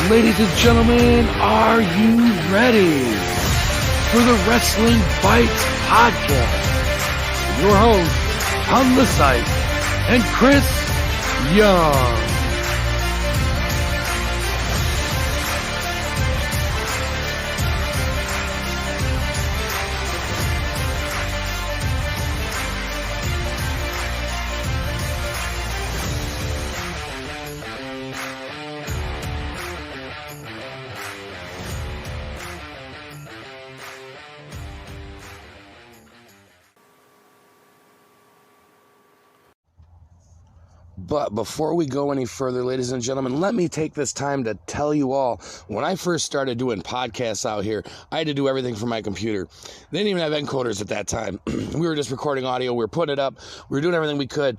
Ladies and gentlemen, are you ready for the Wrestling Bytes podcast? Your host, on the site, and Chris Young. But before we go any further, ladies and gentlemen, let me take this time to tell you all, when I first started doing podcasts out here, I had to do everything from my computer. They didn't even have encoders at that time. We were just recording audio. We were putting it up. We were doing everything we could,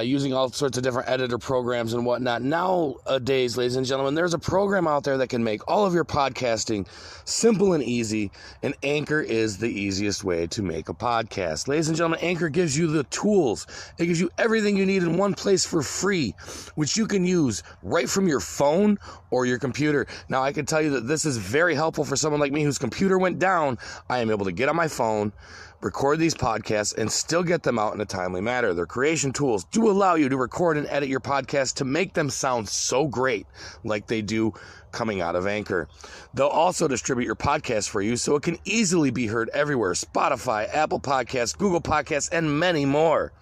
using all sorts of different editor programs and whatnot. Nowadays, ladies and gentlemen, there's a program out there that can make all of your podcasting simple and easy, and Anchor is the easiest way to make a podcast. Ladies and gentlemen, Anchor gives you the tools. It gives you everything you need in one place for free, which you can use right from your phone or your computer. Now, I can tell you that this is very helpful for someone like me whose computer went down. I am able to get on my phone, record these podcasts, and still get them out in a timely manner. Their creation tools do allow you to record and edit your podcast to make them sound so great like they do coming out of Anchor. They'll also distribute your podcast for you so it can easily be heard everywhere: Spotify, Apple Podcasts, Google Podcasts, and many more.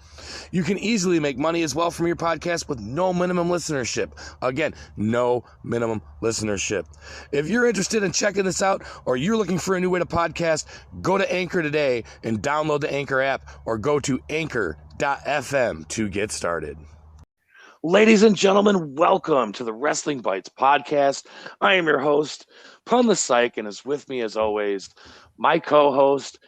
You can easily make money as well from your podcast with no minimum listenership. Again, no minimum listenership. If you're interested in checking this out, or you're looking for a new way to podcast, go to Anchor today and download the Anchor app, or go to anchor.fm to get started. Ladies and gentlemen, welcome to the Wrestling Bytes podcast. I am your host, Pun the Psych, and is with me as always, my co-host,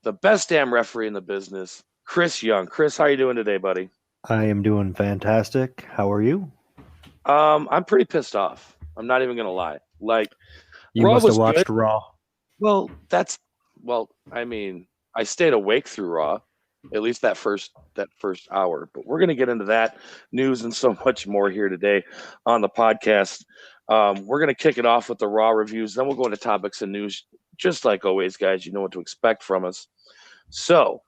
the best damn referee in the business, Chris Young. Chris, how are you doing today, buddy? I am doing fantastic. How are you? I'm pretty pissed off. I'm not even going to lie. Like, you Raw must have watched good. Raw. I mean, I stayed awake through Raw, at least that first hour. But we're going to get into that news and so much more here today on the podcast. We're going to kick it off with the Raw reviews. Then we'll go into topics and news. Just like always, guys, you know what to expect from us. So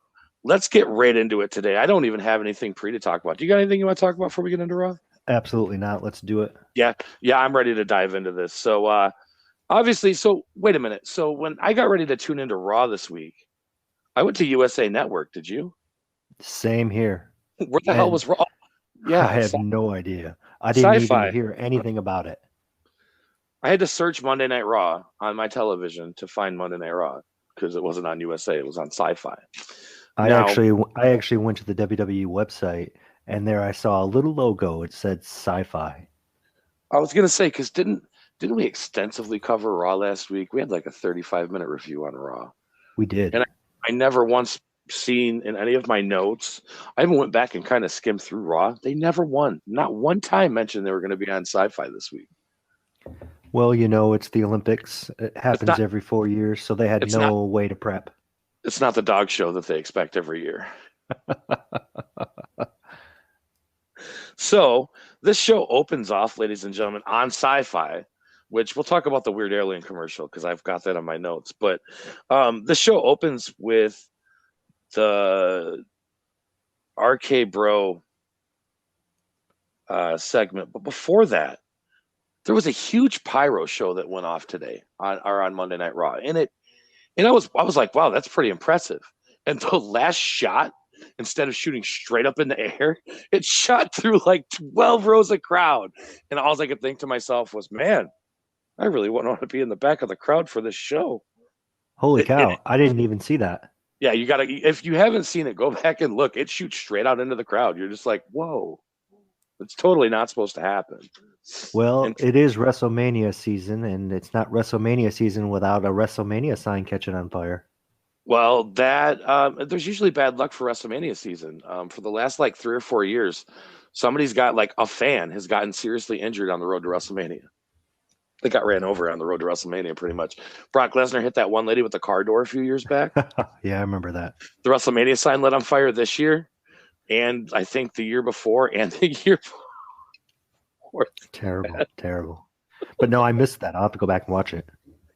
let's get right into it today. I don't even have anything to talk about. Do you got anything you want to talk about before we get into Raw? Absolutely not. Let's do it. Yeah, I'm ready to dive into this. So, obviously, wait a minute. So when I got ready to tune into Raw this week, I went to USA Network. Did you? Same here. Where the hell was Raw? Yeah, I have no idea. I didn't even hear anything about it. I had to search Monday Night Raw on my television to find Monday Night Raw because it wasn't on USA. It was on Sci-Fi. I actually went to the WWE website, and there I saw a little logo. It said Sci-Fi. I was gonna say, because didn't we extensively cover Raw last week? We had like a 35-minute review on Raw. We did, and I never once seen in any of my notes. I even went back and kind of skimmed through Raw. They never won. Not one time mentioned they were going to be on Sci-Fi this week. Well, you know, it's the Olympics. It happens every 4 years, so they had no way to prep. It's not the dog show that they expect every year. So this show opens off, ladies and gentlemen, on Sci-Fi, which we'll talk about the Weird Alien commercial because I've got that on my notes. But this show opens with the RK Bro segment. But before that, there was a huge pyro show that went off today on Monday Night Raw. And I was like, wow, that's pretty impressive. And the last shot, instead of shooting straight up in the air, it shot through like 12 rows of crowd. And all I could think to myself was, man, I really want to be in the back of the crowd for this show. Holy cow. I didn't even see that. Yeah, you got to, if you haven't seen it, go back and look. It shoots straight out into the crowd. You're just like, whoa, it's totally not supposed to happen. Well, it is WrestleMania season, and it's not WrestleMania season without a WrestleMania sign catching on fire. Well, there's usually bad luck for WrestleMania season. For the last like 3 or 4 years, somebody's got like a fan has gotten seriously injured on the road to WrestleMania. They got ran over on the road to WrestleMania pretty much. Brock Lesnar hit that one lady with the car door a few years back. Yeah, I remember that. The WrestleMania sign lit on fire this year, and I think the year before and the year before. Terrible. But no, I missed that. I'll have to go back and watch it.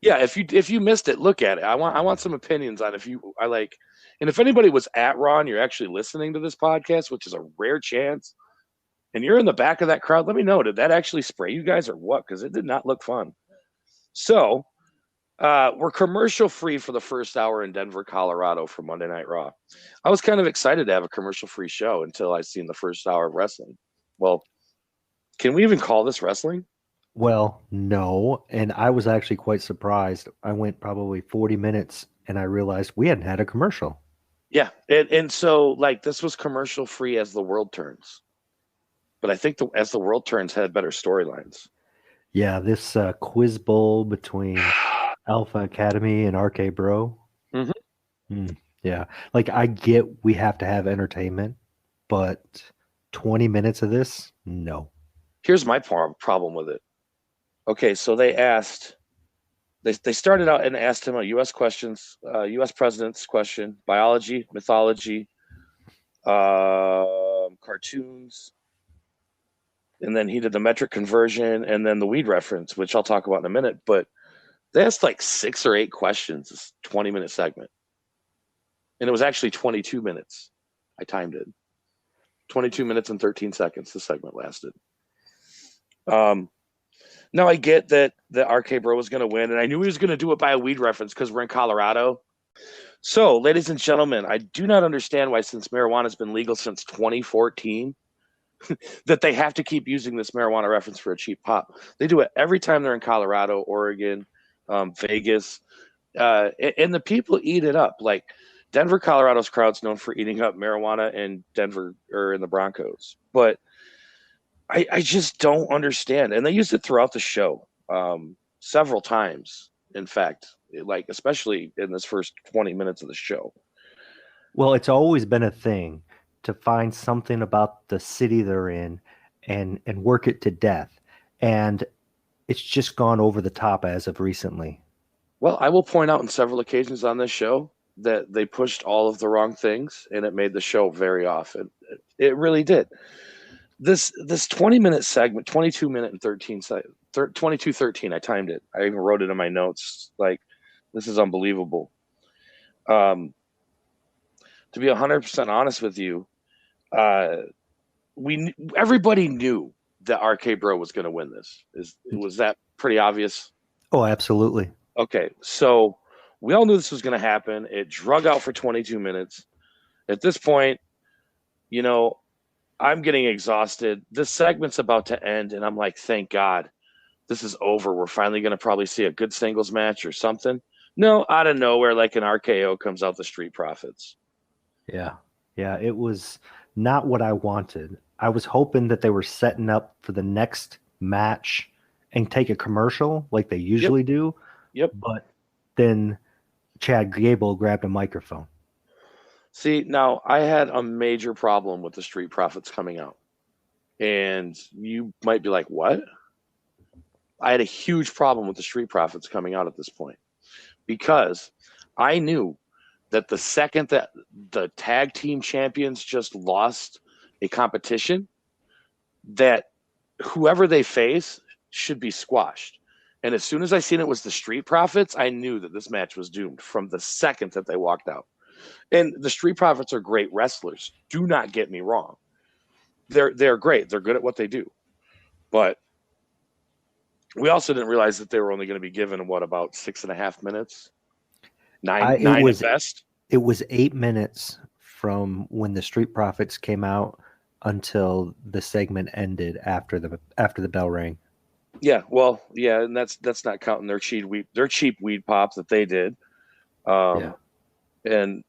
Yeah, if you missed it, look at it. I want some opinions on and if anybody was at Raw and you're actually listening to this podcast, which is a rare chance, and you're in the back of that crowd, let me know. Did that actually spray you guys or what? Because it did not look fun. So we're commercial free for the first hour in Denver, Colorado for Monday Night Raw. I was kind of excited to have a commercial free show until I seen the first hour of wrestling. Well, can we even call this wrestling? Well, no. And I was actually quite surprised. I went probably 40 minutes and I realized we hadn't had a commercial. Yeah. And so like this was commercial free as the world turns. But I think as the world turns had better storylines. Yeah, this quiz bowl between Alpha Academy and RK Bro. Yeah, like I get we have to have entertainment, but 20 minutes of this, no. Here's my problem with it. Okay, so they started out and asked him a U.S. questions, U.S. president's question, biology, mythology, cartoons, and then he did the metric conversion and then the weed reference, which I'll talk about in a minute. But they asked like 6 or 8 questions, this 20-minute segment. And it was actually 22 minutes. I timed it. 22 minutes and 13 seconds the segment lasted. Now I get that the RK Bro was going to win, and I knew he was going to do it by a weed reference because we're in Colorado. So, ladies and gentlemen, I do not understand why, since marijuana has been legal since 2014, that they have to keep using this marijuana reference for a cheap pop. They do it every time they're in Colorado, Oregon, Vegas, and the people eat it up. Like Denver, Colorado's crowd's known for eating up marijuana in Denver or in the Broncos. But I just don't understand. And they used it throughout the show several times, in fact, like especially in this first 20 minutes of the show. Well, it's always been a thing to find something about the city they're in and work it to death. And it's just gone over the top as of recently. Well, I will point out on several occasions on this show that they pushed all of the wrong things, and it made the show very off. It really did. This 20-minute segment, 22 minute and 22:13, I timed it. I even wrote it in my notes. Like, this is unbelievable. To be 100% honest with you, everybody knew that RK Bro was going to win this. Was that pretty obvious? Oh, absolutely. Okay, so we all knew this was going to happen. It drug out for 22 minutes. At this point, I'm getting exhausted. This segment's about to end, and I'm like, thank God, this is over. We're finally going to probably see a good singles match or something. No, out of nowhere, like an RKO comes out the Street Profits. Yeah, it was not what I wanted. I was hoping that they were setting up for the next match and take a commercial like they usually do. Yep. But then Chad Gable grabbed a microphone. See, now I had a major problem with the Street Profits coming out. And you might be like, what? I had a huge problem with the Street Profits coming out at this point because I knew that the second that the tag team champions just lost a competition, that whoever they face should be squashed. And as soon as I seen it was the Street Profits, I knew that this match was doomed from the second that they walked out. And the Street Profits are great wrestlers. Do not get me wrong. They're great. They're good at what they do. But we also didn't realize that they were only going to be given, about 6.5 minutes? Nine at best? It was 8 minutes from when the Street Profits came out until the segment ended after the bell rang. Yeah, well, yeah, and that's not counting their cheap weed pop that they did. And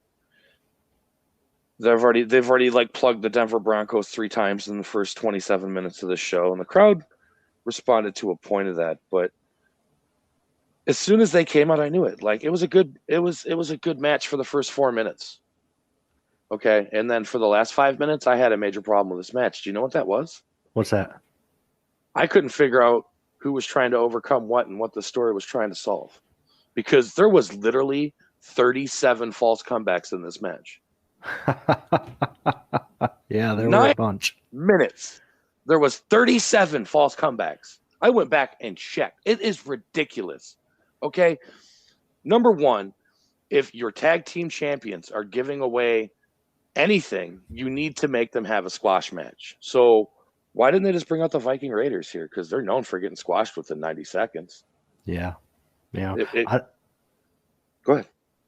they've already like plugged the Denver Broncos 3 times in the first 27 minutes of the show, and the crowd responded to a point of that. But as soon as they came out, I knew it. Like it was a good match for the first 4 minutes. Okay, and then for the last 5 minutes, I had a major problem with this match. Do you know what that was? What's that? I couldn't figure out who was trying to overcome what and what the story was trying to solve, because there was literally 37 false comebacks in this match. Yeah, there were a bunch. 9 minutes. There was 37 false comebacks. I went back and checked. It is ridiculous. Okay. Number one, if your tag team champions are giving away anything, you need to make them have a squash match. So why didn't they just bring out the Viking Raiders here? Because they're known for getting squashed within 90 seconds. Yeah. Go ahead.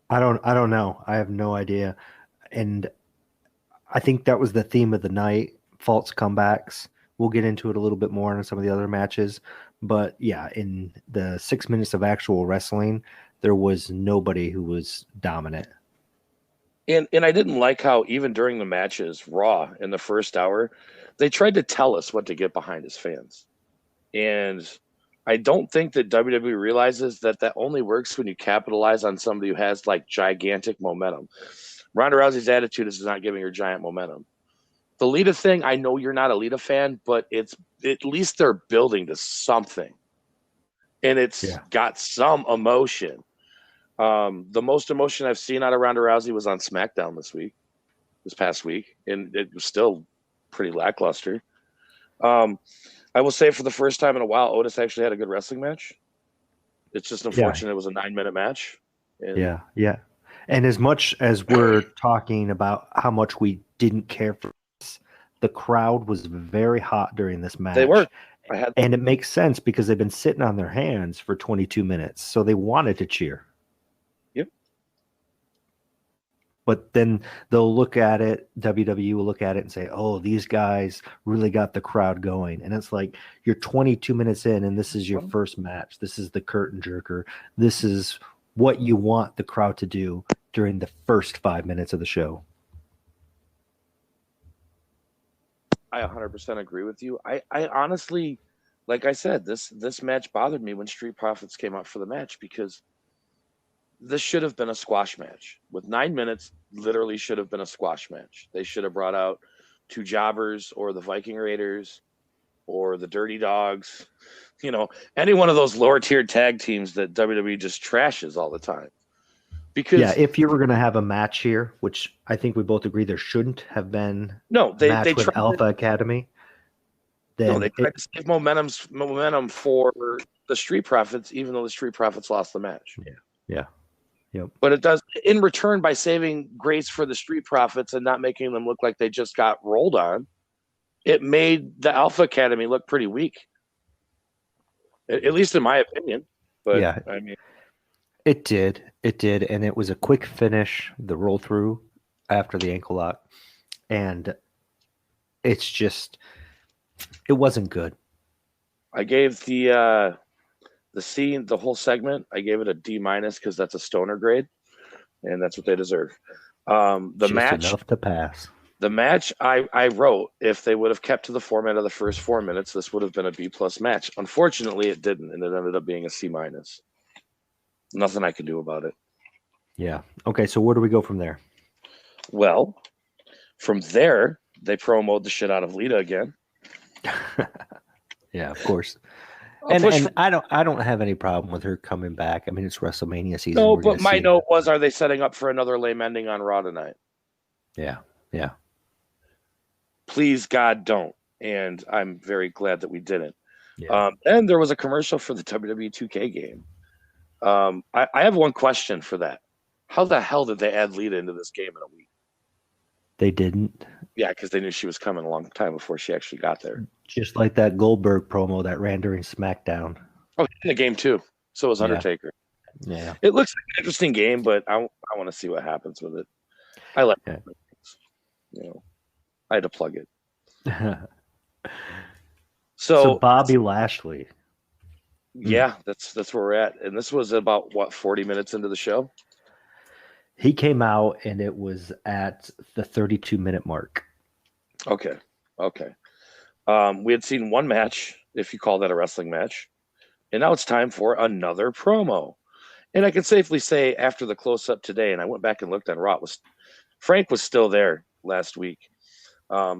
I don't know. I have no idea. And I think that was the theme of the night, false comebacks. We'll get into it a little bit more in some of the other matches. But yeah, in the 6 minutes of actual wrestling, there was nobody who was dominant. And I didn't like how even during the matches, Raw in the first hour, they tried to tell us what to get behind as fans. And I don't think that WWE realizes that only works when you capitalize on somebody who has like gigantic momentum. Ronda Rousey's attitude is not giving her giant momentum. The Lita thing, I know you're not a Lita fan, but it's at least they're building to something. And it's got some emotion. The most emotion I've seen out of Ronda Rousey was on SmackDown this past week, and it was still pretty lackluster. I will say for the first time in a while, Otis actually had a good wrestling match. It's just unfortunate it was a 9-minute match. And yeah. And as much as we're talking about how much we didn't care for this, the crowd was very hot during this match. They were. And it makes sense because they've been sitting on their hands for 22 minutes, so they wanted to cheer. Yep. But then they'll look at it, WWE will look at it and say, oh, these guys really got the crowd going. And it's like, you're 22 minutes in and this is your first match. This is the curtain jerker. This is what you want the crowd to do during the first 5 minutes of the show. I 100% agree with you. I honestly, like I said, this match bothered me when Street Profits came out for the match because this should have been a squash match. With 9 minutes, literally should have been a squash match. They should have brought out 2 jobbers or the Viking Raiders or the Dirty Dogs. You know, any one of those lower tier tag teams that WWE just trashes all the time. Because if you were going to have a match here, which I think we both agree there shouldn't have been they with Alpha Academy. Then they tried to save momentum for the Street Profits, even though the Street Profits lost the match. Yeah. Yep. But it does in return by saving grace for the Street Profits and not making them look like they just got rolled on. It made the Alpha Academy look pretty weak, at least in my opinion. But yeah, I mean, it did, and it was a quick finish, the roll through after the ankle lock, and it's just, it wasn't good. I gave the scene, the whole segment, I gave it a D- because that's a stoner grade, and that's what they deserve. The just match enough to pass. The match I wrote, if they would have kept to the format of the first 4 minutes, this would have been a B+ match. Unfortunately, it didn't, and it ended up being a C-. Nothing I could do about it. Yeah. Okay, so where do we go from there? Well, from there, they promoted the shit out of Lita again. Yeah, of course. And I don't have any problem with her coming back. I mean, it's WrestleMania season. No, but my note was, are they setting up for another lame ending on Raw tonight? Yeah. Please, God, don't. And I'm very glad that we didn't. Yeah. And there was a commercial for the WWE 2K game. I have one question for that. How the hell did they add Lita into this game in a week? They didn't. Yeah, because they knew she was coming a long time before she actually got there. Just like that Goldberg promo that ran during SmackDown. Oh, in the game too. So was Undertaker. Yeah. It looks like an interesting game, but I want to see what happens with it. I like it. You know, I had to plug it. So Bobby Lashley. Yeah, that's where we're at. And this was about 40 minutes into the show? He came out and it was at the 32-minute mark. Okay. We had seen one match, if you call that a wrestling match, and now it's time for another promo. And I can safely say after the close-up today, and I went back and looked on Raw, Frank was still there last week.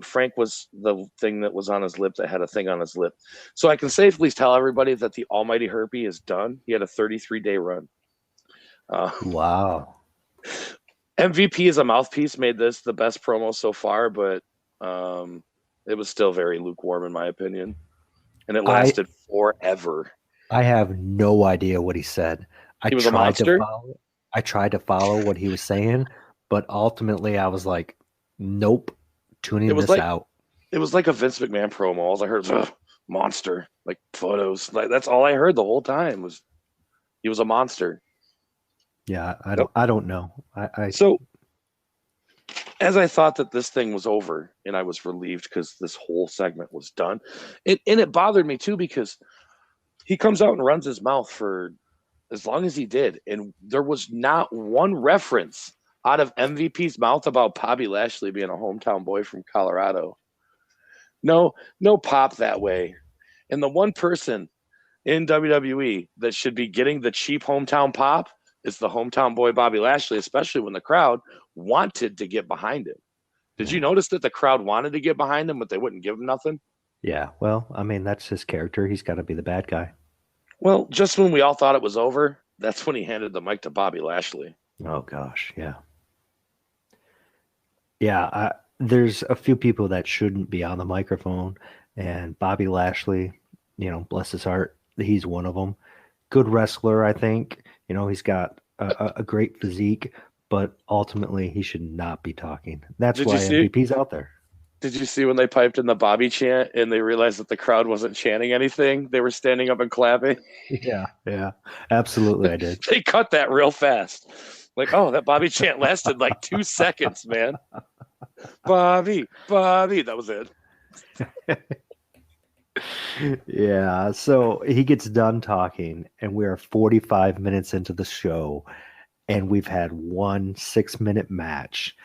Frank was the thing that was on his lip that had a thing on his lip. So I can safely tell everybody that the almighty Herpy is done. He had a 33-day run. Wow. MVP as a mouthpiece made this the best promo so far, but it was still very lukewarm in my opinion. and it lasted forever. I have no idea what he said. He was a monster? I tried to follow what he was saying, but ultimately I was like, nope, tuning this out. It was like a Vince McMahon promo. All I heard was monster, like photos. Like that's all I heard the whole time was he was a monster. Yeah, I don't know. So as I thought that this thing was over, and I was relieved because this whole segment was done, and it bothered me too because he comes out and runs his mouth for as long as he did, and there was not one reference out of MVP's mouth about Bobby Lashley being a hometown boy from Colorado. No pop that way. And the one person in WWE that should be getting the cheap hometown pop is the hometown boy Bobby Lashley, especially when the crowd wanted to get behind him. Did you notice that the crowd wanted to get behind him, but they wouldn't give him nothing? Yeah, well, I mean, that's his character. He's got to be the bad guy. Well, just when we all thought it was over, that's when he handed the mic to Bobby Lashley. Oh, gosh, yeah. Yeah, there's a few people that shouldn't be on the microphone, and Bobby Lashley, bless his heart, he's one of them. Good wrestler, I think. He's got a great physique, but ultimately he should not be talking. That's why MVP's out there. Did you see when they piped in the Bobby chant and they realized that the crowd wasn't chanting anything? They were standing up and clapping. Yeah, absolutely. I did. They cut that real fast. Like, oh, that Bobby chant lasted like 2 seconds, man. Bobby, that was it. Yeah, so he gets done talking, and we are 45 minutes into the show, and we've had 1 6-minute match.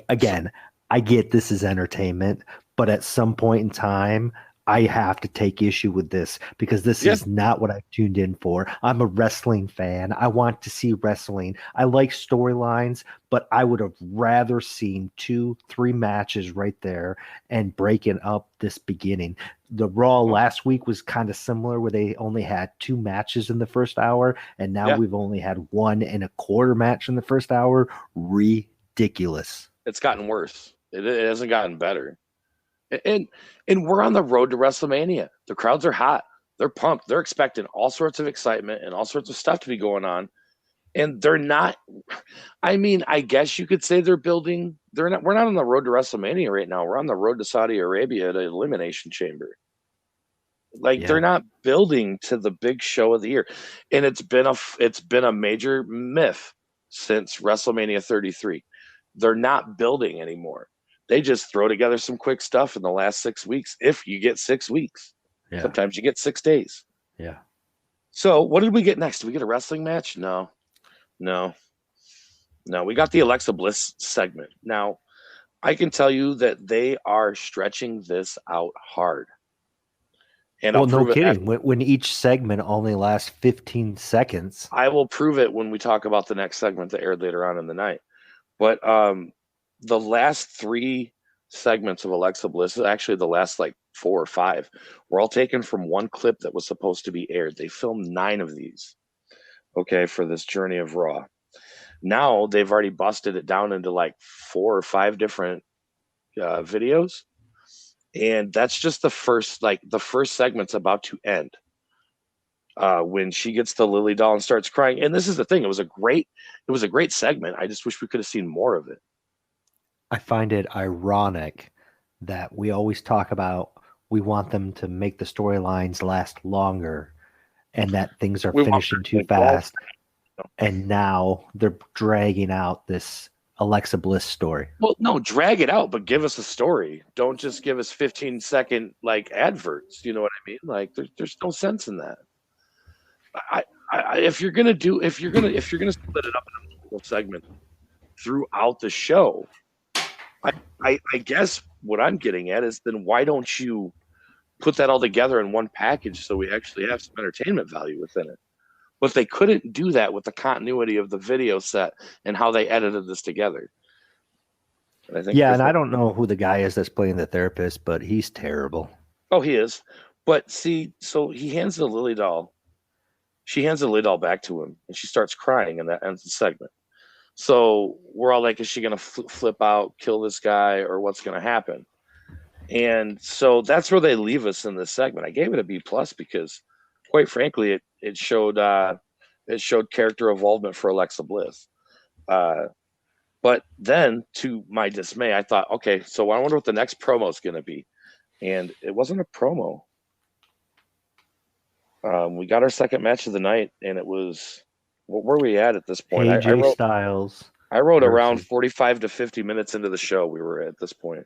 Again, I get this is entertainment, but at some point in time, I have to take issue with this because this is not what I've tuned in for. I'm a wrestling fan. I want to see wrestling. I like storylines, but I would have rather seen 2-3 matches right there and breaking up this beginning. The Raw last week was kind of similar where they only had 2 matches in the first hour, and now we've only had 1 1/4 match in the first hour. Ridiculous. It's gotten worse. It hasn't gotten better. And we're on the road to WrestleMania. The crowds are hot. They're pumped. They're expecting all sorts of excitement and all sorts of stuff to be going on. And they're not. I mean, I guess you could say they're building. We're not on the road to WrestleMania right now. We're on the road to Saudi Arabia at an Elimination Chamber. They're not building to the big show of the year. And it's been a major myth since WrestleMania 33. They're not building anymore. They just throw together some quick stuff in the last 6 weeks. If you get 6 weeks, sometimes you get 6 days. Yeah. So what did we get next? Did we get a wrestling match? No. We got the Alexa Bliss segment. Now, I can tell you that they are stretching this out hard. And no kidding. When each segment only lasts 15 seconds. I will prove it when we talk about the next segment that aired later on in the night. But the last 3 segments of Alexa Bliss, actually the last 4 or 5, were all taken from one clip that was supposed to be aired. They filmed 9 of these, for this journey of Raw. Now they've already busted it down into 4 or 5 different videos. And that's just the first segment's about to end. When she gets the Lily doll and starts crying. And this is the thing. It was a great segment. I just wish we could have seen more of it. I find it ironic that we always talk about we want them to make the storylines last longer and that things are finishing too fast. And now they're dragging out this Alexa Bliss story. Well, no, drag it out, but give us a story. Don't just give us 15-second adverts. You know what I mean? There's no sense in that. If you're gonna split it up into multiple segments throughout the show, I guess what I'm getting at is then why don't you put that all together in one package so we actually have some entertainment value within it? But they couldn't do that with the continuity of the video set and how they edited this together. And I don't know who the guy is that's playing the therapist, but he's terrible. Oh, he is. But see, so he hands the Lily doll. She hands the Lily doll back to him, and she starts crying, and that ends the segment. So we're all like, is she going to flip out, kill this guy, or what's going to happen? And so that's where they leave us in this segment. I gave it a B+ because, quite frankly, it showed character involvement for Alexa Bliss. But then, to my dismay, I thought, okay, so I wonder what the next promo is going to be. And it wasn't a promo. We got our second match of the night, and it was, what were we at this point? AJ Styles. I wrote around 45 to 50 minutes into the show we were at this point.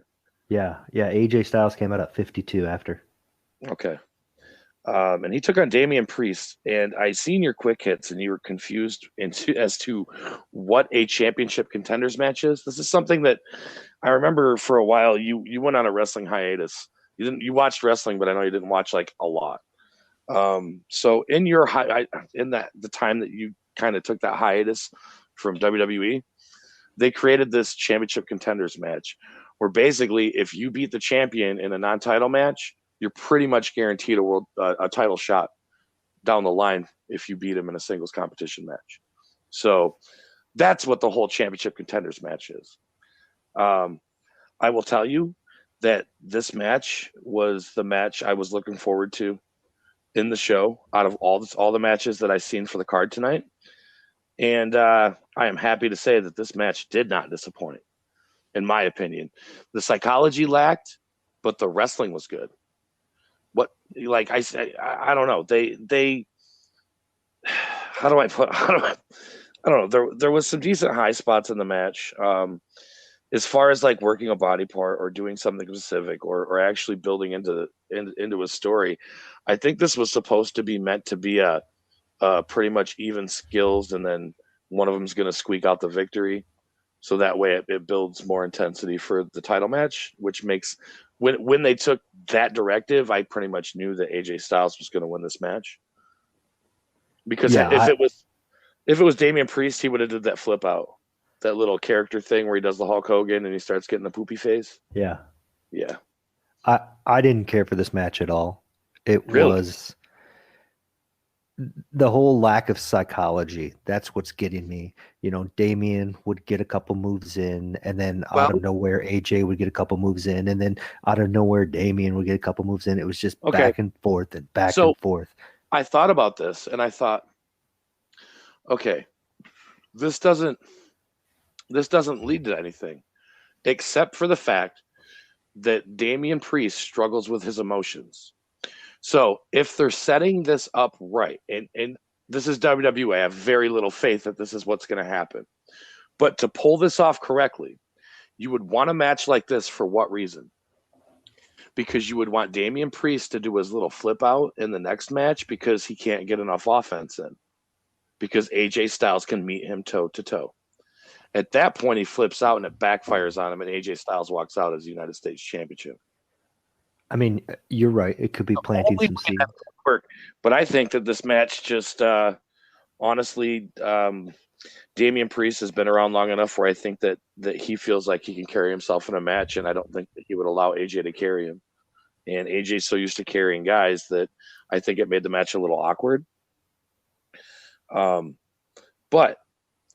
Yeah. AJ Styles came out at 52 after. Okay. And he took on Damian Priest, and I seen your quick hits, and you were confused as to what a championship contenders match is. This is something that I remember for a while. You went on a wrestling hiatus. You watched wrestling, but I know you didn't watch like a lot. So in your the time that you kind of took that hiatus from WWE, they created this championship contenders match, where basically if you beat the champion in a non-title match, you're pretty much guaranteed a title shot down the line if you beat him in a singles competition match. So that's what the whole championship contenders match is. I will tell you that this match was the match I was looking forward to in the show out of all the matches that I've seen for the card tonight. And I am happy to say that this match did not disappoint, in my opinion. The psychology lacked, but the wrestling was good. Like I said, I don't know. They I don't know. There was some decent high spots in the match. As far as like working a body part or doing something specific or actually building into a story, I think this was supposed to be meant to be a pretty much even skills, and then one of them's going to squeak out the victory. So that way it builds more intensity for the title match, which makes when they took that directive, I pretty much knew that AJ Styles was going to win this match. Because if it was Damian Priest, he would have did that flip out, that little character thing where he does the Hulk Hogan and he starts getting the poopy face. Yeah. Yeah. I didn't care for this match at all. It Really? was the whole lack of psychology. That's what's getting me. Damian would get a couple moves in, and then out of nowhere, AJ would get a couple moves in, and then out of nowhere, Damian would get a couple moves in. It was just back and forth and back and forth. I thought about this, and I thought, okay, this doesn't lead to anything, except for the fact that Damian Priest struggles with his emotions. So if they're setting this up right, and this is WWE, I have very little faith that this is what's going to happen. But to pull this off correctly, you would want a match like this for what reason? Because you would want Damian Priest to do his little flip out in the next match because he can't get enough offense in. Because AJ Styles can meet him toe to toe. At that point, he flips out and it backfires on him, and AJ Styles walks out as the United States Championship. I mean, you're right. It could be planting some seeds. But I think that this match just, honestly, Damian Priest has been around long enough where I think that he feels like he can carry himself in a match, and I don't think that he would allow AJ to carry him. And AJ's so used to carrying guys that I think it made the match a little awkward. But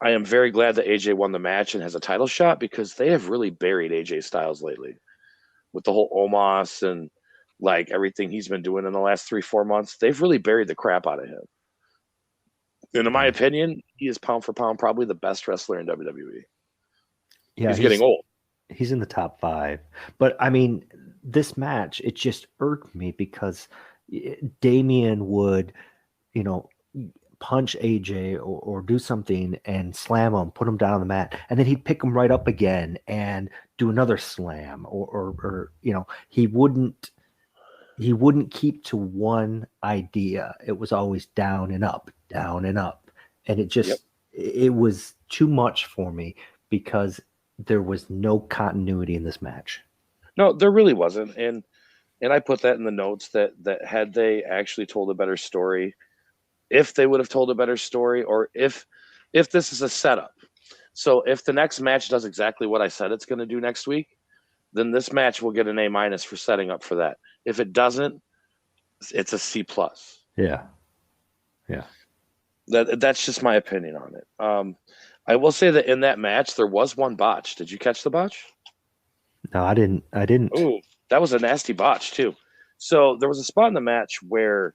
I am very glad that AJ won the match and has a title shot, because they have really buried AJ Styles lately with the whole Omos and like everything he's been doing in the last 3-4 months. They've really buried the crap out of him. And in my opinion, he is pound for pound probably the best wrestler in WWE. Yeah, he's getting old. He's in the top 5. But I mean, this match, it just irked me because Damian would, punch AJ or do something and slam him, put him down on the mat, and then he'd pick him right up again and do another slam, or he wouldn't keep to one idea. It was always down and up, and it just it was too much for me because there was no continuity in this match. No, there really wasn't, and I put that in the notes that had they actually told a better story, if they would have told a better story, or if this is a setup. So if the next match does exactly what I said it's going to do next week, then this match will get an A- for setting up for that. If it doesn't, it's a C+. Yeah. That's just my opinion on it. I will say that in that match, there was one botch. Did you catch the botch? No, I didn't. Ooh, That was a nasty botch too. So there was a spot in the match where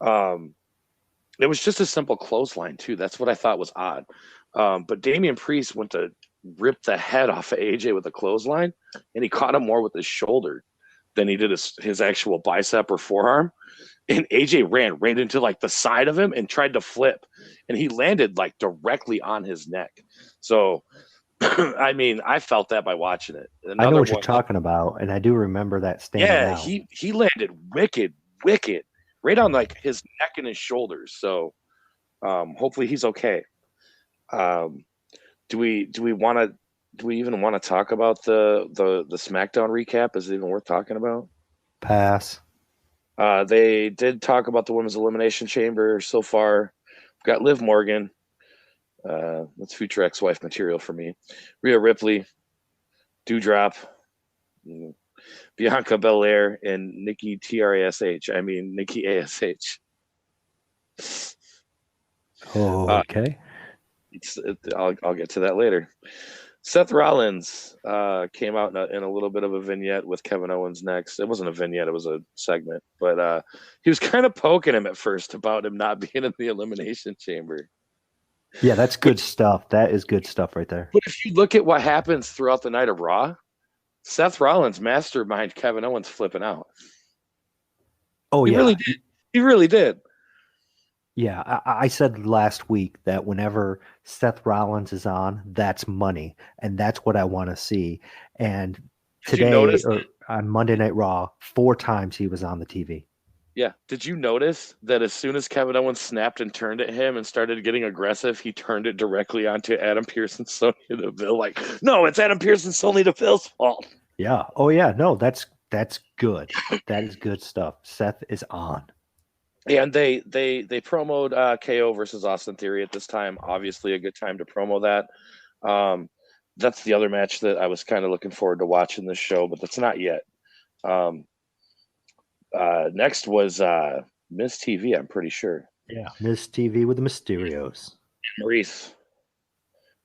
it was just a simple clothesline too. That's what I thought was odd. But Damian Priest went to rip the head off of AJ with a clothesline, and he caught him more with his shoulder than he did his actual bicep or forearm. And AJ ran into like the side of him and tried to flip, and he landed like directly on his neck. So, I mean, I felt that by watching it. I know what you're talking about, and I do remember that standing out. Yeah, he landed wicked, right on like his neck and his shoulders. So, hopefully he's okay. Do we even want to talk about the SmackDown recap? Is it even worth talking about? Pass. They did talk about the Women's Elimination Chamber so far. We've got Liv Morgan. That's future ex-wife material for me. Rhea Ripley, Doudrop, Bianca Belair, and Nikki Trash. I mean Nikki Ash. Oh, okay. I'll get to that later. Seth Rollins came out in a little bit of a vignette with Kevin Owens next. It wasn't a vignette, it was a segment. But he was kind of poking him at first about him not being in the Elimination Chamber. Yeah, that's good stuff. That is good stuff right there. But if you look at what happens throughout the night of Raw, Seth Rollins masterminded Kevin Owens flipping out. Oh, he really did. He really did. Yeah, I said last week that whenever Seth Rollins is on, that's money, and that's what I want to see. And today, or on Monday Night Raw, 4 times he was on the TV. Yeah. Did you notice that as soon as Kevin Owens snapped and turned at him and started getting aggressive, he turned it directly onto Adam Pearce and Sonya Deville? Like, no, it's Adam Pearce and Sonya Deville's fault. Yeah. Oh, yeah. No, that's good. That is good stuff. Seth is on. And they promoted KO versus Austin Theory at this time. Obviously, a good time to promo that. That's the other match that I was kind of looking forward to watching this show, but that's not yet. Next was Miss TV, I'm pretty sure. Yeah, Miss TV with the Mysterios. Maurice,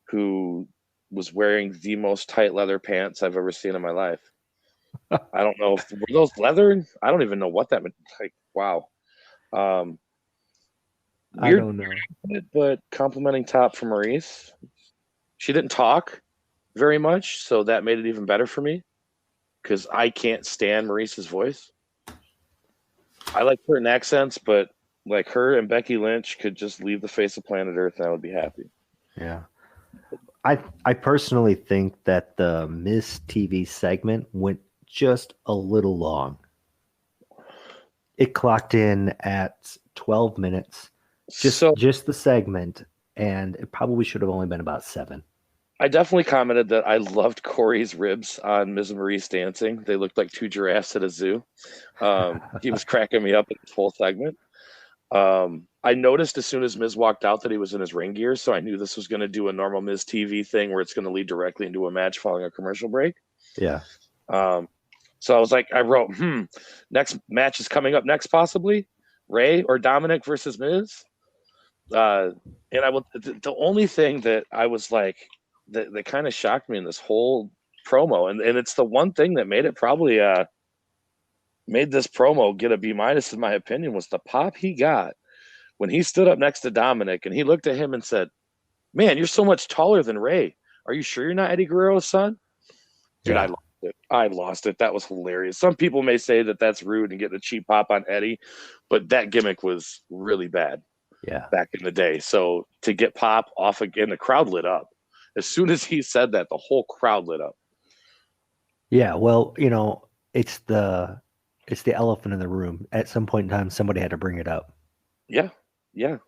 who was wearing the most tight leather pants I've ever seen in my life. I don't know if were those leather. I don't even know what that meant. Like, wow. I don't know. But complimenting top for Maurice. She didn't talk very much, so that made it even better for me because I can't stand Maurice's voice. I like certain accents, but like her and Becky Lynch could just leave the face of planet Earth and I would be happy. Yeah. I personally think that the Miss TV segment went just a little long. It clocked in at 12 minutes, just the segment, and it probably should have only been about 7. I definitely commented that I loved Corey's ribs on Ms. Maurice dancing. They looked like 2 giraffes at a zoo. He was cracking me up in this whole segment. I noticed as soon as Miz walked out that he was in his ring gear, so I knew this was going to do a normal Miz TV thing where it's going to lead directly into a match following a commercial break. Yeah. So I was like, I wrote, next match is coming up next, possibly Ray or Dominic versus Miz. And the only thing that I was like, that kind of shocked me in this whole promo, and it's the one thing that made it probably made this promo get a B- in my opinion, was the pop he got when he stood up next to Dominic and he looked at him and said, "Man, you're so much taller than Ray. Are you sure you're not Eddie Guerrero's son?" Dude, yeah. I lost it. That was hilarious. Some people may say that that's rude and getting a cheap pop on Eddie, but that gimmick was really bad. Yeah, back in the day. So to get pop off again, the crowd lit up. As soon as he said that, the whole crowd lit up. Yeah, well, it's the elephant in the room. At some point in time, somebody had to bring it up. Yeah.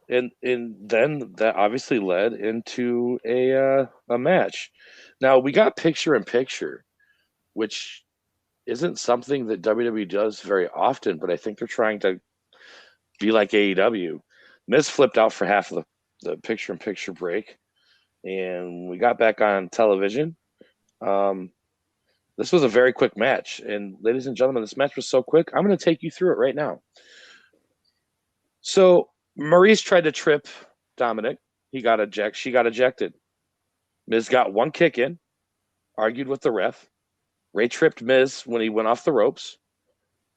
And then that obviously led into a match. Now we got picture in picture, which isn't something that WWE does very often, but I think they're trying to be like AEW. Miz flipped out for half of the picture in picture break, and we got back on television. This was a very quick match, and ladies and gentlemen, this match was so quick. I'm going to take you through it right now. So Maurice tried to trip Dominic. She got ejected. Miz got one kick in, argued with the ref, Ray tripped Miz when he went off the ropes,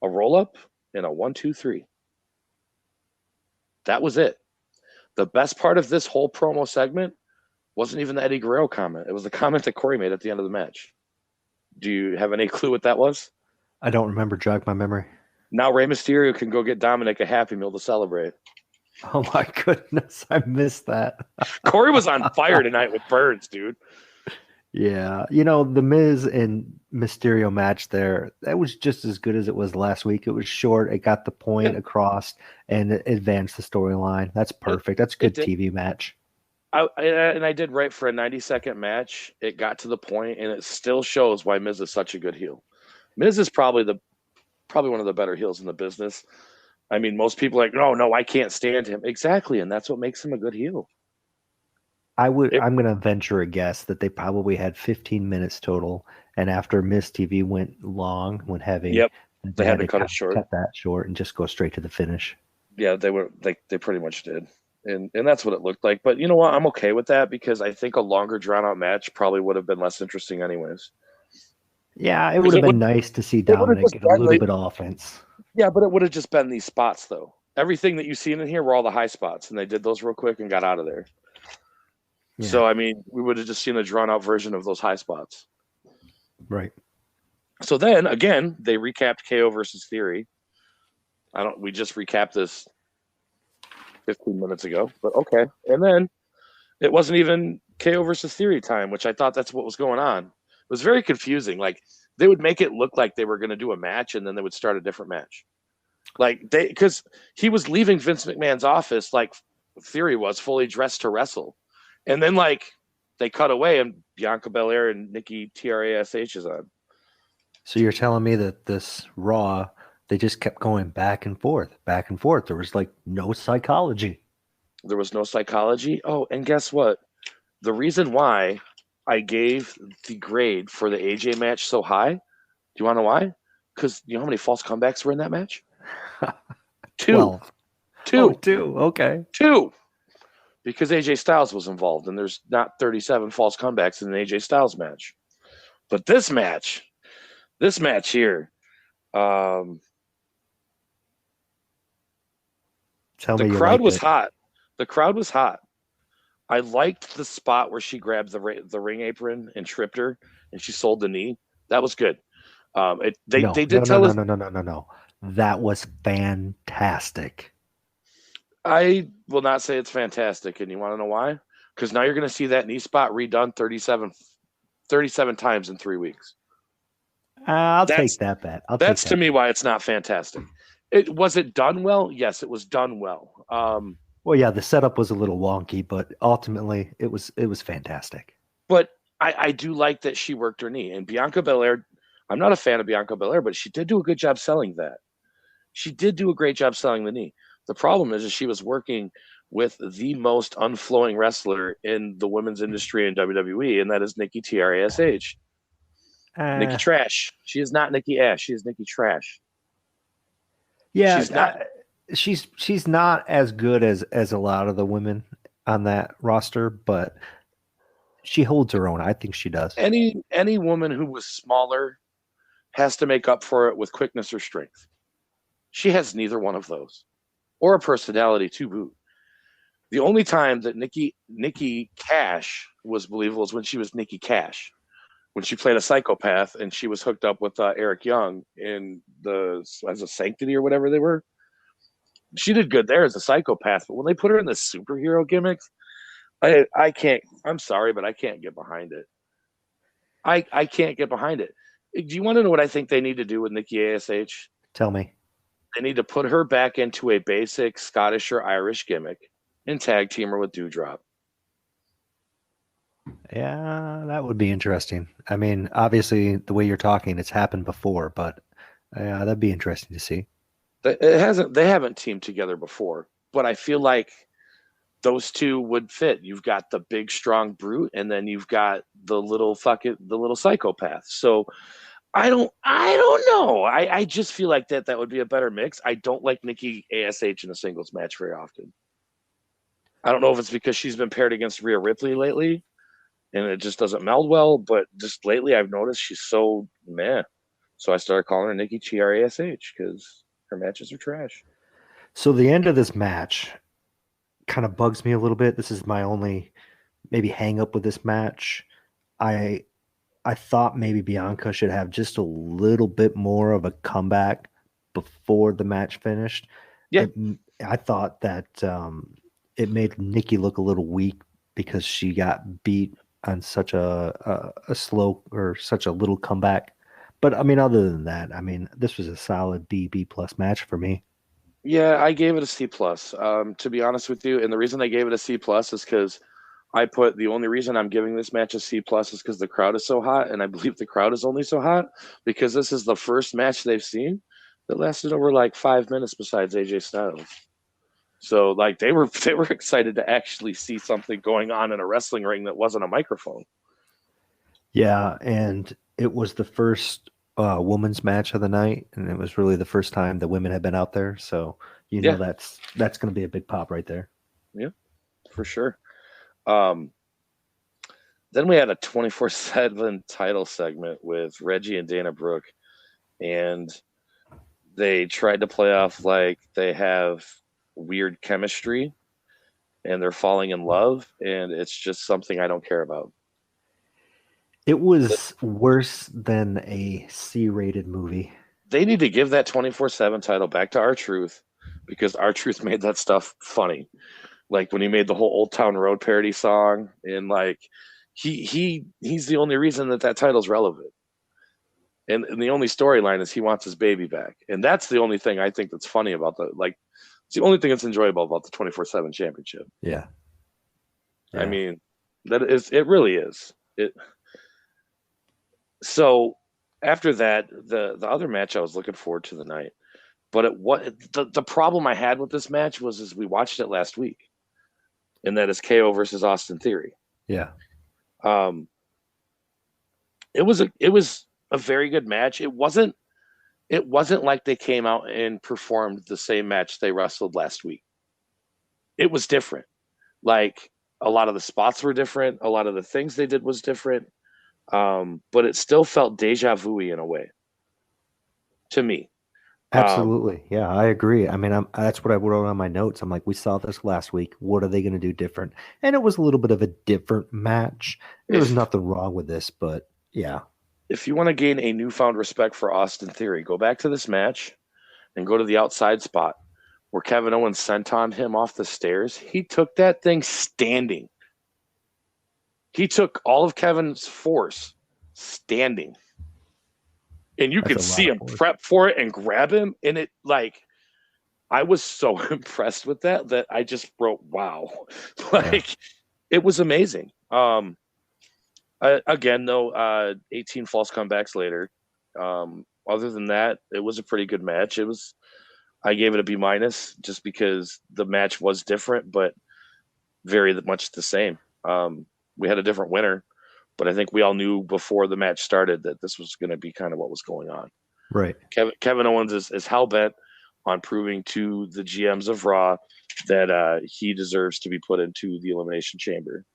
a roll-up, and a 1-2-3. That was it. The best part of this whole promo segment wasn't even the Eddie Guerrero comment. It was the comment that Corey made at the end of the match. Do you have any clue what that was? I don't remember. Jog my memory. Now Rey Mysterio can go get Dominic a Happy Meal to celebrate. Oh my goodness, I missed that. Corey was on fire tonight with birds, dude. Yeah, the Miz and Mysterio match there, that was just as good as it was last week. It was short. It got the point across and it advanced the storyline. That's perfect. That's a good TV match. I did right for a 90-second match. It got to the point, and it still shows why Miz is such a good heel. Miz is probably one of the better heels in the business. I mean, most people are like, no, I can't stand him. Exactly, and that's what makes him a good heel. I'm going to venture a guess that they probably had 15 minutes total, and after Miz TV went heavy, they had to cut it short. Cut that short and just go straight to the finish. Yeah, they pretty much did. And that's what it looked like. But you know what? I'm okay with that because I think a longer drawn-out match probably would have been less interesting anyways. Yeah, it would have been nice to see Dominic get a little bit of offense. Yeah, but it would have just been these spots, though. Everything that you've seen in here were all the high spots, and they did those real quick and got out of there. Yeah. So, I mean, we would have just seen a drawn-out version of those high spots. Right. So then, again, they recapped KO versus Theory. We just recapped this 15 minutes ago, but okay. And then it wasn't even KO versus Theory time, which I thought that's what was going on. It was very confusing. Like, they would make it look like they were going to do a match, and then they would start a different match. Because he was leaving Vince McMahon's office like Theory was, fully dressed to wrestle. And then, they cut away, and Bianca Belair and Nikki TRASH is on. So you're telling me that this Raw, they just kept going back and forth, back and forth. There was, no psychology. There was no psychology? Oh, and guess what? The reason why I gave the grade for the AJ match so high, do you want to know why? Because you know how many false comebacks were in that match? 2. 12. 2. Oh, 2. Okay. 2. Because AJ Styles was involved, and there's not 37 false comebacks in an AJ Styles match. But this match here, the crowd was hot. The crowd was hot. I liked the spot where she grabbed the ring apron and tripped her, and she sold the knee. That was good. They did tell us. No. That was fantastic. I will not say it's fantastic, and you want to know why? Because now you're going to see that knee spot redone 37 times in 3 weeks. I'll take that bet. That's to me why it's not fantastic. Was it done well? Yes, it was done well. Well, yeah, the setup was a little wonky, but ultimately it was fantastic. But I do like that she worked her knee. And Bianca Belair, I'm not a fan of Bianca Belair, but she did do a good job selling that. She did do a great job selling the knee. The problem is she was working with the most unflowing wrestler in the women's industry in WWE, and that is Nikki TRASH. Nikki Trash. She is not Nikki Ash. She is Nikki Trash. Yeah, she's not as good as a lot of the women on that roster, but she holds her own. I think she does. Any woman who was smaller has to make up for it with quickness or strength. She has neither one of those, or a personality to boot. The only time that Nikki Cash was believable is when she was Nikki Cash, when she played a psychopath and she was hooked up with Eric Young as a Sanctity or whatever they were. She did good there as a psychopath, but when they put her in the superhero gimmicks, I can't. I'm sorry, but I can't get behind it. I can't get behind it. Do you want to know what I think they need to do with Nikki ASH? Tell me. They need to put her back into a basic Scottish or Irish gimmick and tag team her with Doudrop. Yeah, that would be interesting. I mean, obviously, the way you're talking, it's happened before, but that'd be interesting to see. They haven't teamed together before, but I feel like those two would fit. You've got the big, strong brute, and then you've got the little psychopath. So I don't know. I just feel like that would be a better mix. I don't like Nikki ASH in a singles match very often. I don't know if it's because she's been paired against Rhea Ripley lately, and it just doesn't meld well. But just lately, I've noticed she's so meh. So I started calling her Nikki Trash because her matches are trash. So the end of this match kind of bugs me a little bit. This is my only maybe hang up with this match. I thought maybe Bianca should have just a little bit more of a comeback before the match finished. Yeah. I thought that it made Nikki look a little weak because she got beat on such a slow or such a little comeback. But I mean, other than that, I mean, this was a solid B plus match for me. Yeah, I gave it a C plus. To be honest with you, and the reason I gave it a C plus is because I put the only reason I'm giving this match a C plus is because the crowd is so hot, and I believe the crowd is only so hot because this is the first match they've seen that lasted over like 5 minutes besides AJ Styles. So like they were excited to actually see something going on in a wrestling ring that wasn't a microphone. Yeah, and it was the first women's match of the night, and it was really the first time the women had been out there. So you know that's going to be a big pop right there. Yeah, for sure. Then we had a 24/7 title segment with Reggie and Dana Brooke, and they tried to play off like they have weird chemistry and they're falling in love, and it's just something I don't care about. It was worse than a C-rated movie. They need to give that 24/7 title back to R-Truth because R-Truth made that stuff funny. Like when he made the whole Old Town Road parody song, and like he's the only reason that title's relevant. And the only storyline is he wants his baby back. And that's the only thing I think that's funny about it's the only thing that's enjoyable about the 24/7 championship. Yeah. I mean, it really is. So after that, the other match I was looking forward to the night, but the problem I had with this match was we watched it last week, and that is KO versus Austin Theory. Yeah. It was a very good match. It wasn't like they came out and performed the same match they wrestled last week. It was different. Like a lot of the spots were different. A lot of the things they did was different. But it still felt deja vu-y in a way to me. Absolutely. Yeah, I agree. I mean, that's what I wrote on my notes. I'm like, we saw this last week. What are they going to do different? And it was a little bit of a different match. There was nothing wrong with this, but yeah. If you want to gain a newfound respect for Austin Theory, go back to this match and go to the outside spot where Kevin Owens senton him off the stairs. He took that thing standing. He took all of Kevin's force standing. And you could see him prep for it and grab him. And it I was so impressed with that I just wrote, wow. It was amazing. Again, though, 18 false comebacks later. Other than that, it was a pretty good match. I gave it a B- just because the match was different, but very much the same. We had a different winner, but I think we all knew before the match started that this was going to be kind of what was going on. Right. Kevin Owens is hell-bent on proving to the GMs of Raw that he deserves to be put into the Elimination Chamber.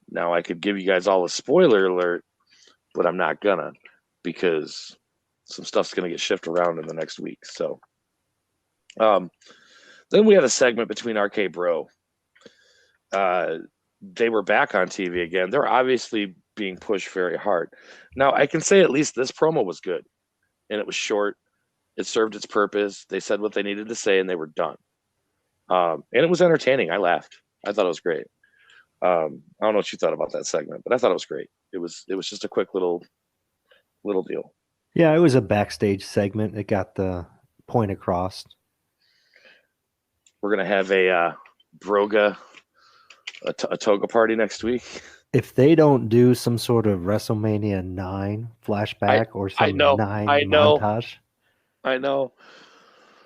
Now, I could give you guys all a spoiler alert, but I'm not gonna because some stuff's going to get shifted around in the next week. So then we had a segment between RK Bro. They were back on TV again. They're obviously being pushed very hard. Now, I can say at least this promo was good, and it was short. It served its purpose. They said what they needed to say, and they were done. And it was entertaining. I laughed. I thought it was great. I don't know what you thought about that segment, but I thought it was great. It was just a quick little deal. Yeah, it was a backstage segment. It got the point across. We're gonna have a Broga. A toga party next week. If they don't do some sort of WrestleMania 9 flashback or some 9 montage. I know.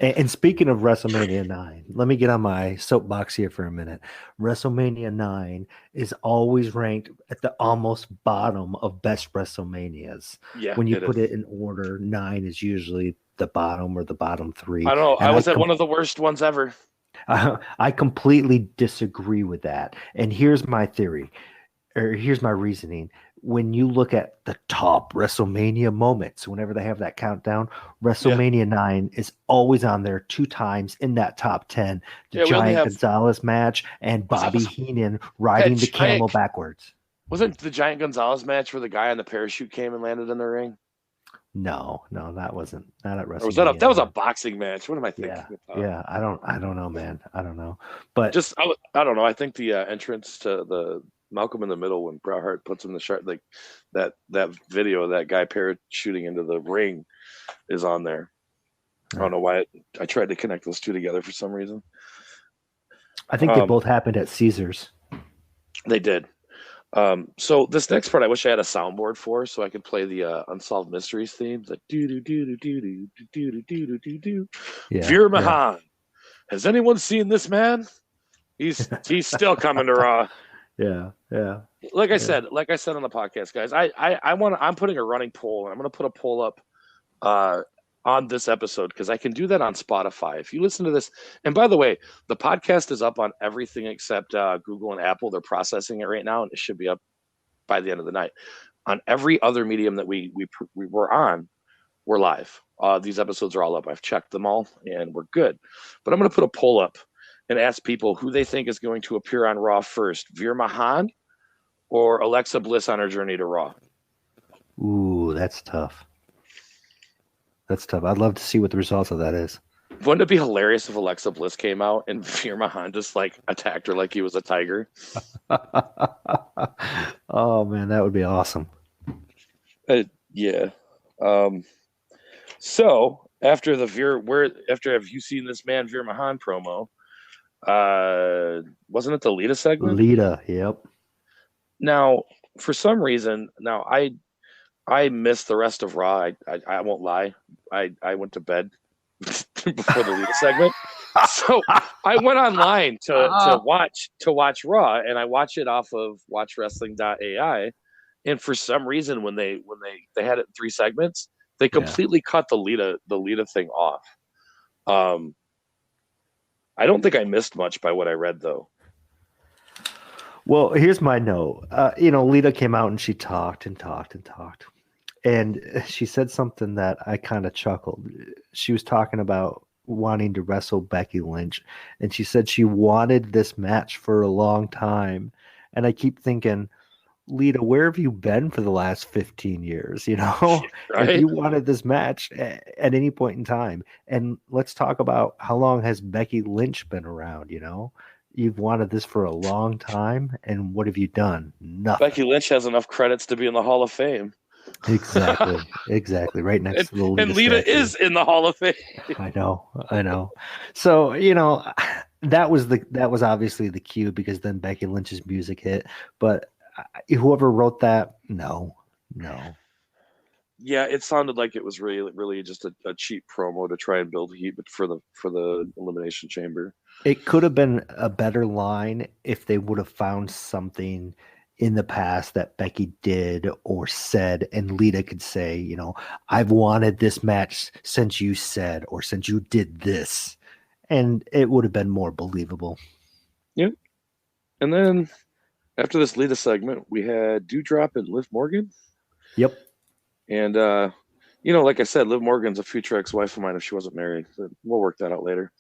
And speaking of WrestleMania 9, let me get on my soapbox here for a minute. WrestleMania 9 is always ranked at the almost bottom of best WrestleManias. Yeah, when you put it in order, 9 is usually the bottom or the bottom 3. I don't know. I was at one of the worst ones ever. I completely disagree with that. And here's my theory. or here's my reasoning. When you look at the top WrestleMania moments, whenever they have that countdown, WrestleMania 9 is always on there 2 times in that top 10. The Giant Gonzalez match and Bobby Heenan riding the camel backwards. Wasn't the Giant Gonzalez match where the guy on the parachute came and landed in the ring? No, that wasn't not at WrestleMania. That was a boxing match. What am I thinking? Yeah, I don't know, man. I don't know. But I don't know. I think the entrance to the Malcolm in the Middle when Bret Hart puts him in the shot, like that video of that guy parachuting into the ring is on there. I don't know why I tried to connect those two together for some reason. I think they both happened at Caesars. They did. So this next part, I wish I had a soundboard for, so I could play the Unsolved Mysteries theme. Like do do do do do do do do do do. Veer Mahan. Has anyone seen this man? He's still coming to Raw. Yeah. Like I said on the podcast, guys, I'm putting a running poll, and I'm going to put a poll up on this episode because I can do that on Spotify. If you listen to this, and by the way, the podcast is up on everything except Google and Apple. They're processing it right now, and it should be up by the end of the night. On every other medium that we were on, we're live. These episodes are all up. I've checked them all, and we're good. But I'm going to put a poll up and ask people who they think is going to appear on Raw first, Veer Mahan or Alexa Bliss on her journey to Raw. Ooh, that's tough. I'd love to see what the results of that is. Wouldn't it be hilarious if Alexa Bliss came out and Veer Mahan just like attacked her like he was a tiger? Oh man, that would be awesome. Yeah. So after have you seen this man Veer Mahan promo? Wasn't it the Lita segment? Lita, yep. Now, for some reason, I missed the rest of Raw. I won't lie. I went to bed before the Lita segment, so I went online to watch Raw, and I watch it off of WatchWrestling.ai. And for some reason, when they had it in 3 segments, they completely cut the Lita thing off. I don't think I missed much by what I read, though. Well, here's my note. Lita came out and she talked. And she said something that I kind of chuckled. She was talking about wanting to wrestle Becky Lynch. And she said she wanted this match for a long time. And I keep thinking, Lita, where have you been for the last 15 years? Right? If you wanted this match at any point in time. And let's talk about how long has Becky Lynch been around, You've wanted this for a long time, and what have you done? Nothing. Becky Lynch has enough credits to be in the Hall of Fame. Exactly. Right next to the Lita. And Lita statue. is in the Hall of Fame. I know. So, that was obviously the cue because then Becky Lynch's music hit. But whoever wrote that, no. Yeah, it sounded like it was really, really just a cheap promo to try and build heat, but for the Elimination Chamber. It could have been a better line if they would have found something in the past that Becky did or said, and Lita could say, I've wanted this match since you said or since you did this, and it would have been more believable. Yep. And then after this Lita segment, we had Doudrop and Liv Morgan. Yep. And like I said, Liv Morgan's a future ex-wife of mine if she wasn't married. So we'll work that out later.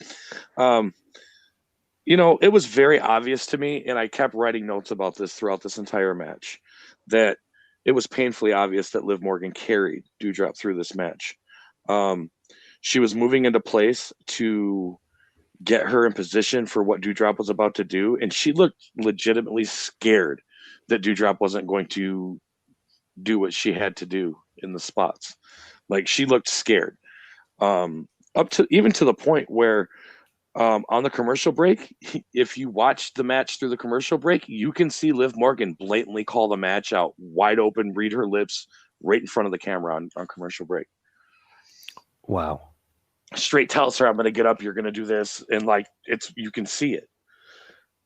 It was very obvious to me, and I kept writing notes about this throughout this entire match, that it was painfully obvious that Liv Morgan carried Doudrop through this match. She was moving into place to get her in position for what Doudrop was about to do, and she looked legitimately scared that Doudrop wasn't going to do what she had to do in the spots. Like, she looked scared. Up to even to the point where on the commercial break, if you watch the match through the commercial break, you can see Liv Morgan blatantly call the match out wide open, read her lips right in front of the camera on commercial break. Wow. Straight tells her, I'm going to get up, you're going to do this. And you can see it.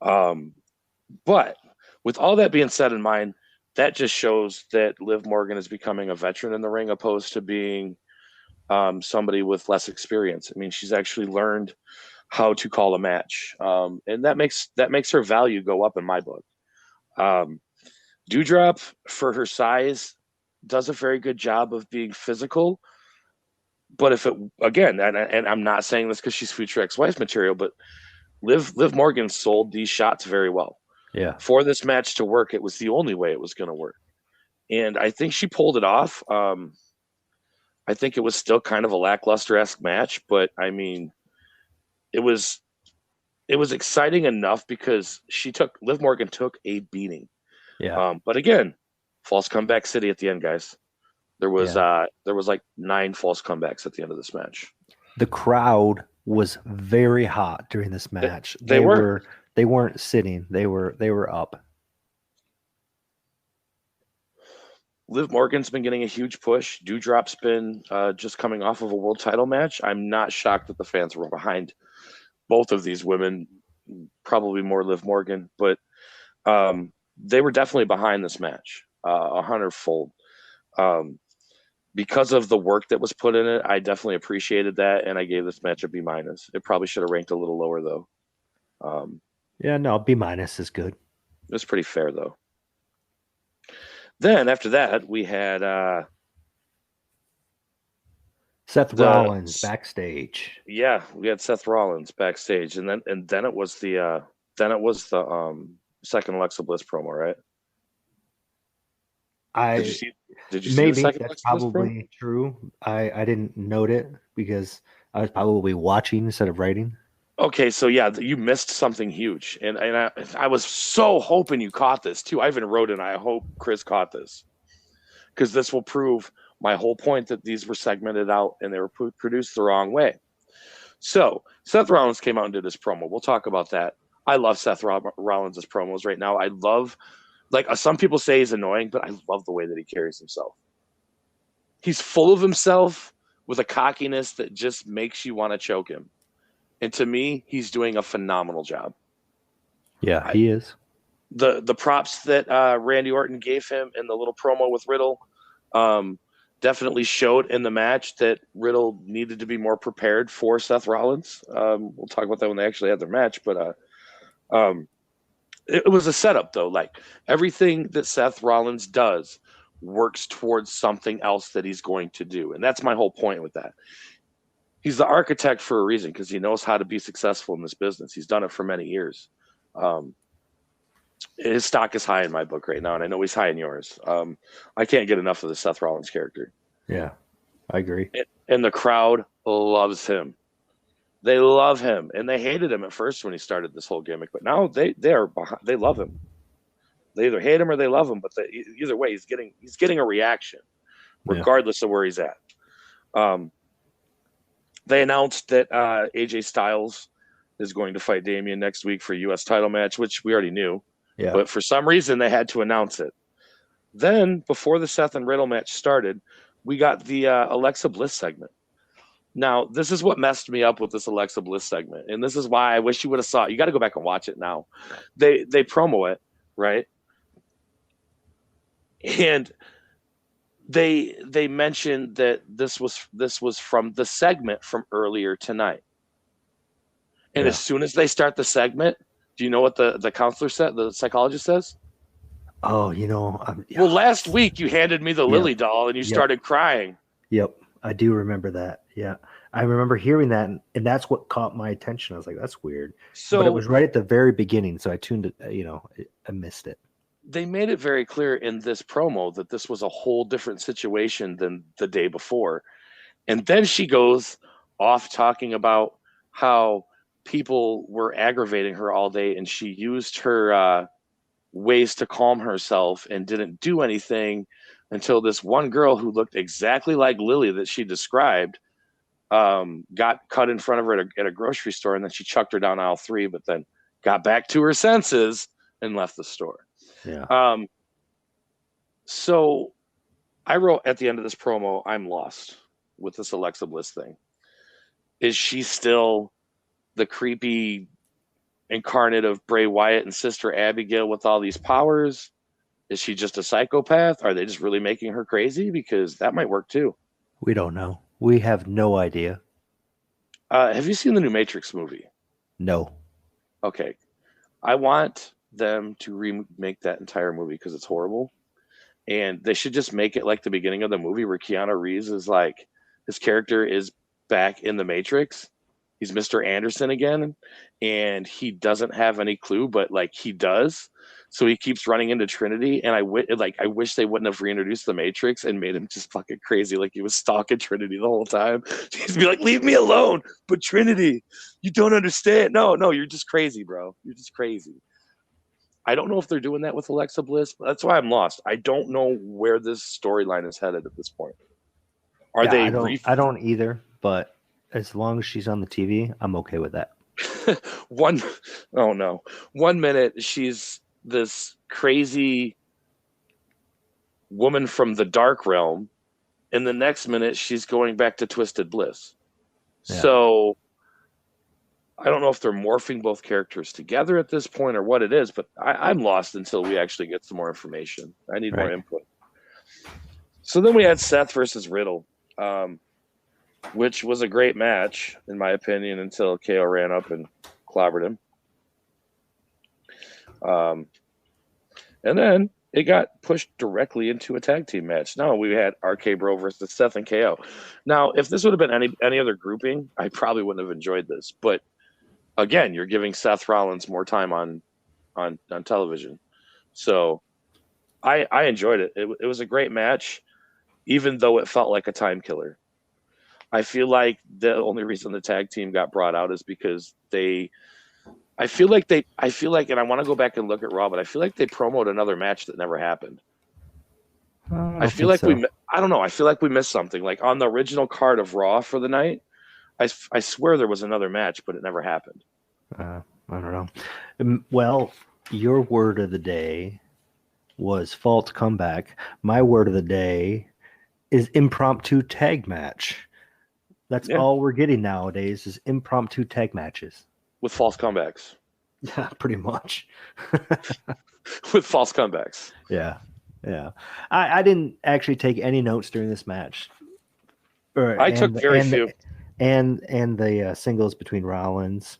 But with all that being said in mind, that just shows that Liv Morgan is becoming a veteran in the ring opposed to being somebody with less experience. I mean, she's actually learned how to call a match. And that makes her value go up in my book. Dewdrop, for her size, does a very good job of being physical. But if it, again, and I'm not saying this because she's future ex-wife material, but Liv Morgan sold these shots very well. Yeah. For this match to work, it was the only way it was going to work. And I think she pulled it off. I think it was still kind of a lackluster-esque match, but I mean, it was exciting enough because Liv Morgan took a beating. Yeah. But again, false comeback city at the end, guys. There was like 9 false comebacks at the end of this match. The crowd was very hot during this match. They weren't sitting. They were up. Liv Morgan's been getting a huge push. Dewdrop's been just coming off of a world title match. I'm not shocked that the fans were behind both of these women, probably more Liv Morgan, but they were definitely behind this match, 100-fold. Because of the work that was put in it, I definitely appreciated that, and I gave this match a B-. It probably should have ranked a little lower, though. B- is good. It was pretty fair, though. Then, after that, we had... Seth Rollins backstage. Yeah, we had Seth Rollins backstage, and then it was the second Alexa Bliss promo, right? Did you see maybe the second that's Alexa Bliss promo? probably true. I didn't note it because I was probably watching instead of writing. Okay, so yeah, you missed something huge, and I was so hoping you caught this too. I even wrote it. I hope Chris caught this because this will prove my whole point that these were segmented out and they were produced the wrong way. So Seth Rollins came out and did his promo. We'll talk about that. I love Seth Rollins' promos right now. I love, some people say he's annoying, but I love the way that he carries himself. He's full of himself with a cockiness that just makes you want to choke him. And to me, he's doing a phenomenal job. Yeah, he is. The props that Randy Orton gave him in the little promo with Riddle definitely showed in the match that Riddle needed to be more prepared for Seth Rollins. We'll talk about that when they actually had their match, but it was a setup, though. Like, everything that Seth Rollins does works towards something else that he's going to do. And that's my whole point with that. He's the architect for a reason because he knows how to be successful in this business. He's done it for many years. His stock is high in my book right now, and I know he's high in yours. I can't get enough of the Seth Rollins character. Yeah, I agree. And the crowd loves him. They love him, and they hated him at first when he started this whole gimmick, but now they love him. They either hate him or they love him, but either way, he's getting a reaction, regardless of where he's at. They announced that AJ Styles is going to fight Damian next week for a U.S. title match, which we already knew. Yeah. But for some reason, they had to announce it. Then, before the Seth and Riddle match started, we got the Alexa Bliss segment. Now, this is what messed me up with this Alexa Bliss segment, and this is why I wish you would have saw it. You got to go back and watch it now. They promo it, right? And they mentioned that this was from the segment from earlier tonight. And as soon as they start the segment, do you know what the counselor said, the psychologist says? Oh, well, last week you handed me the Lily doll and you started crying. Yep, I do remember that. Yeah, I remember hearing that, and that's what caught my attention. I was like, that's weird. But it was right at the very beginning, so I tuned it. I missed it. They made it very clear in this promo that this was a whole different situation than the day before. And then she goes off talking about how people were aggravating her all day, and she used her ways to calm herself and didn't do anything until this one girl who looked exactly like Lily that she described got cut in front of her at a grocery store, and then she chucked her down aisle 3, but then got back to her senses and left the store. Yeah. So I wrote at the end of this promo, I'm lost with this Alexa Bliss thing. Is she still the creepy incarnate of Bray Wyatt and Sister Abigail with all these powers? Is she just a psychopath? Are they just really making her crazy? Because that might work too. We don't know. We have no idea. Have you seen the new Matrix movie? No. Okay. I want them to remake that entire movie because it's horrible. And they should just make it like the beginning of the movie where Keanu Reeves is like, his character is back in the Matrix. He's Mr. Anderson again, and he doesn't have any clue, but like he does. So he keeps running into Trinity, and I wish they wouldn't have reintroduced the Matrix and made him just fucking crazy, like he was stalking Trinity the whole time. He'd be like, "Leave me alone!" But Trinity, you don't understand. No, you're just crazy, bro. You're just crazy. I don't know if they're doing that with Alexa Bliss. But that's why I'm lost. I don't know where this storyline is headed at this point. I don't either, but as long as she's on the TV, I'm okay with that. 1 minute she's this crazy woman from the dark realm, and the next minute she's going back to Twisted Bliss. Yeah. So I don't know if they're morphing both characters together at this point or what it is, but I'm lost until we actually get some more information. I need more input. So then we had Seth versus Riddle, which was a great match, in my opinion, until KO ran up and clobbered him. And then it got pushed directly into a tag team match. Now we had RK Bro versus Seth and KO. Now, if this would have been any other grouping, I probably wouldn't have enjoyed this. But again, you're giving Seth Rollins more time on television. So I enjoyed it. It was a great match, even though it felt like a time killer. I feel like the only reason the tag team got brought out is because I feel like, and I want to go back and look at Raw, but I feel like they promoted another match that never happened. I feel like I don't know. I feel like we missed something. Like on the original card of Raw for the night, I swear there was another match, but it never happened. I don't know. Well, your word of the day was false comeback. My word of the day is impromptu tag match. That's all we're getting nowadays is impromptu tag matches. With false comebacks. Yeah, pretty much. With false comebacks. Yeah. I didn't actually take any notes during this match. I took very few. And the singles between Rollins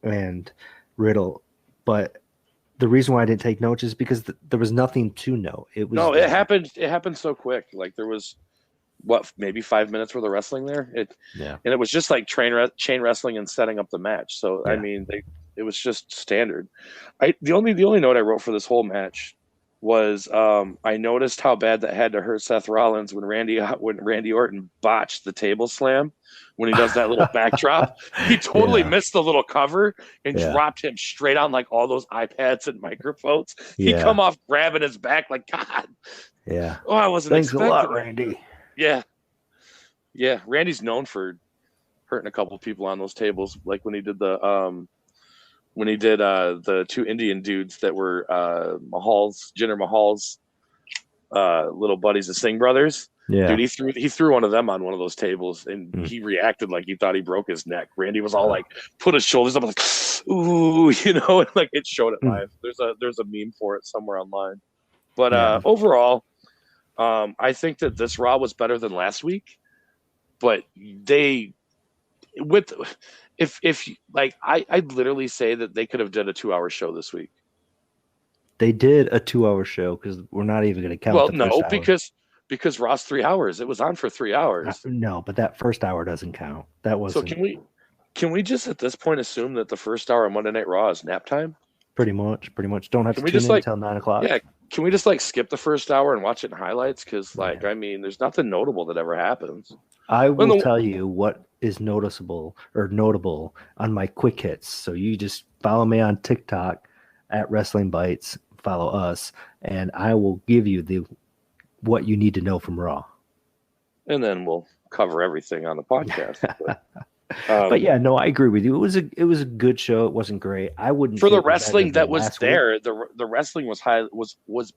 and Riddle. But the reason why I didn't take notes is because there was nothing to note. It happened. It happened so quick. Like there was maybe 5 minutes worth of wrestling there. And it was just like chain wrestling and setting up the match. So I mean, it was just standard. The only note I wrote for this whole match was I noticed how bad that had to hurt Seth Rollins when Randy Orton botched the table slam when he does that little backdrop. He totally missed the little cover and dropped him straight on like all those iPads and microphones. He come off grabbing his back like, God. Yeah. Oh, I wasn't expecting a lot, Randy. Yeah. Randy's known for hurting a couple of people on those tables, like when he did the two Indian dudes that were Jinder Mahal's little buddies, the Singh brothers. Yeah, dude, he threw one of them on one of those tables, and he reacted like he thought he broke his neck. Randy was all like, put his shoulders up, like, ooh, and like it showed it live. There's a meme for it somewhere online. But overall, I think that this Raw was better than last week. But I'd literally say that they could have done a 2-hour show this week. They did a 2-hour show because we're not even going to count. Well, no, because Raw's 3 hours. It was on for 3 hours. No, but that first hour doesn't count. That wasn't. So can we just at this point assume that the first hour of Monday Night Raw is nap time? Pretty much. Don't have to tune in until 9 o'clock. Yeah. Can we just skip the first hour and watch it in highlights? Because I mean, there's nothing notable that ever happens. I will tell you what is notable on my quick hits. So you just follow me on TikTok at Wrestling Bytes, follow us, and I will give you what you need to know from Raw. And then we'll cover everything on the podcast. But yeah, no, I agree with you. It was a good show. It wasn't great. I wouldn't for the wrestling that was there. The wrestling was was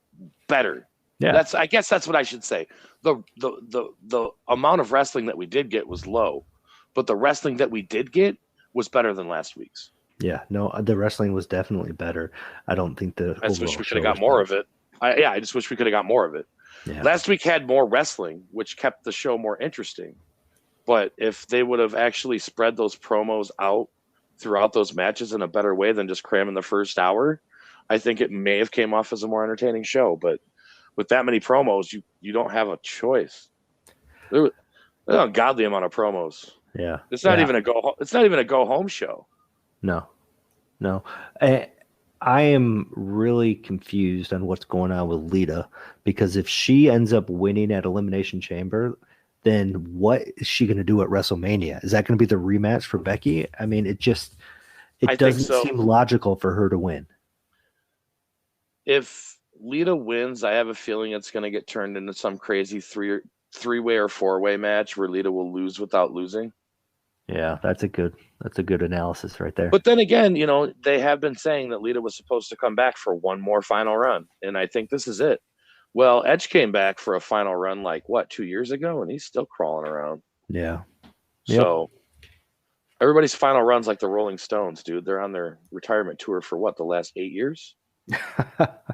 better. Yeah, I guess that's what I should say. The amount of wrestling that we did get was low, but the wrestling that we did get was better than last week's. Yeah, no, the wrestling was definitely better. I don't think I just wish we could have got more of it. I just wish we could have got more of it. Yeah. Last week had more wrestling, which kept the show more interesting. But if they would have actually spread those promos out throughout those matches in a better way than just cramming the first hour, I think it may have came off as a more entertaining show, but with that many promos, you don't have a choice. There's an ungodly amount of promos. Yeah, it's not even a go home show. No. I am really confused on what's going on with Lita, because if she ends up winning at Elimination Chamber, then what is she going to do at WrestleMania? Is that going to be the rematch for Becky? I mean, it doesn't seem logical for her to win. If Lita wins, I have a feeling it's going to get turned into some crazy three-way or four-way match where Lita will lose without losing. Yeah, that's a good analysis right there. But then again, they have been saying that Lita was supposed to come back for one more final run, and I think this is it. Well, Edge came back for a final run 2 years ago, and he's still crawling around. Yeah. So everybody's final run's like the Rolling Stones, dude. They're on their retirement tour for the last 8 years?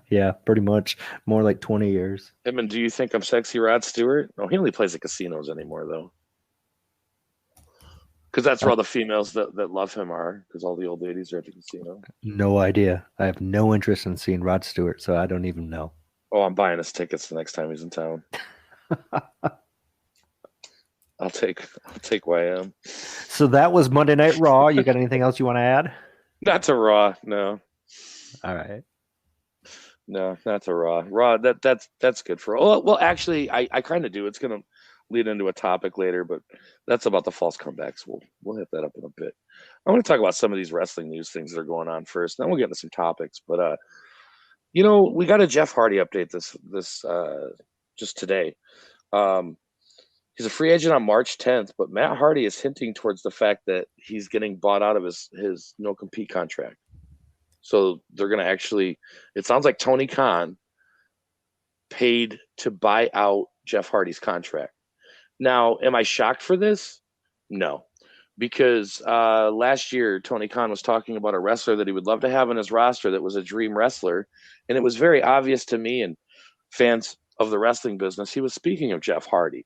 Yeah, pretty much. More like 20 years. And do you think I'm sexy Rod Stewart? No, he only plays at casinos anymore, though. Because that's where all the females that love him are, because all the old ladies are at the casino. No idea. I have no interest in seeing Rod Stewart, so I don't even know. Oh, I'm buying his tickets the next time he's in town. I'll take YM. So that was Monday Night Raw. You got anything else you want to add? Not to Raw, no. All right. No, not to Raw. Raw, that's good for. Well, actually, I kind of do. It's gonna lead into a topic later, but that's about the false comebacks. We'll hit that up in a bit. I want to talk about some of these wrestling news things that are going on first. Then we'll get into some topics. But we got a Jeff Hardy update this just today. He's a free agent on March 10th, but Matt Hardy is hinting towards the fact that he's getting bought out of his no compete contract. So they're going to actually, it sounds like Tony Khan paid to buy out Jeff Hardy's contract. Now, am I shocked for this? No, because last year Tony Khan was talking about a wrestler that he would love to have on his roster that was a dream wrestler. And it was very obvious to me and fans of the wrestling business, he was speaking of Jeff Hardy.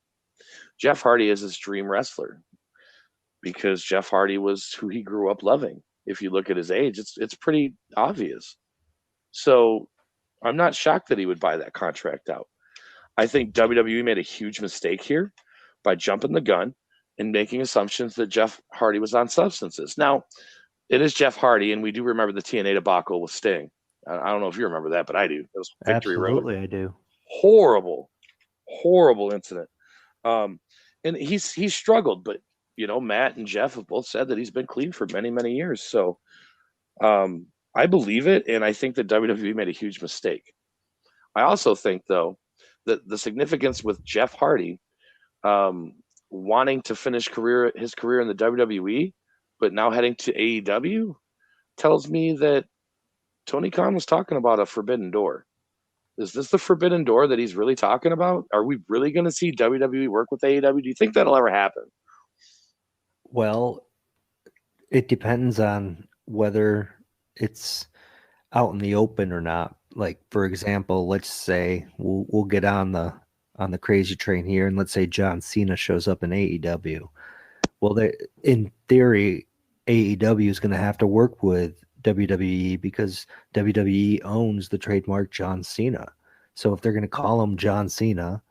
Jeff Hardy is his dream wrestler because Jeff Hardy was who he grew up loving. If you look at his age, it's pretty obvious. So I'm not shocked that he would buy that contract out. I think WWE made a huge mistake here by jumping the gun and making assumptions that Jeff Hardy was on substances. Now, it is Jeff Hardy, and we do remember the TNA debacle with Sting. I don't know if you remember that, but I do. It was Victory Absolutely, Road. I do. Horrible incident. And he's struggled, but Matt and Jeff have both said that he's been clean for many, many years. So I believe it, and I think that WWE made a huge mistake. I also think, though, that the significance with Jeff Hardy wanting to finish his career in the WWE, but now heading to AEW, tells me that Tony Khan was talking about a forbidden door. Is this the forbidden door that he's really talking about? Are we really going to see WWE work with AEW? Do you think that'll ever happen? Well, it depends on whether it's out in the open or not. Like, for example, let's say we'll get on the crazy train here, and let's say John Cena shows up in AEW. Well, in theory, AEW is going to have to work with WWE because WWE owns the trademark John Cena. So if they're going to call him John Cena,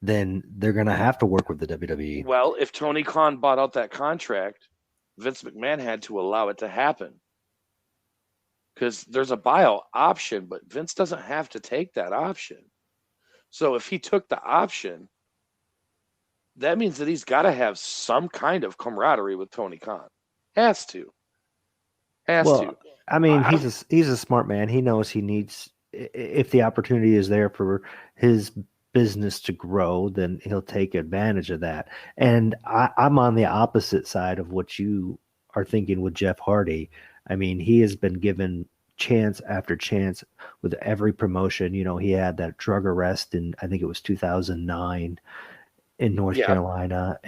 then they're going to have to work with the WWE. Well, if Tony Khan bought out that contract, Vince McMahon had to allow it to happen because there's a buyout option, but Vince doesn't have to take that option. So if he took the option, that means that he's got to have some kind of camaraderie with Tony Khan. Has to. I mean, he's a smart man. He knows he needs, if the opportunity is there for his business to grow, then he'll take advantage of that. And I'm on the opposite side of what you are thinking with Jeff Hardy. I mean, he has been given chance after chance with every promotion. He had that drug arrest in, I think it was 2009 in North Carolina.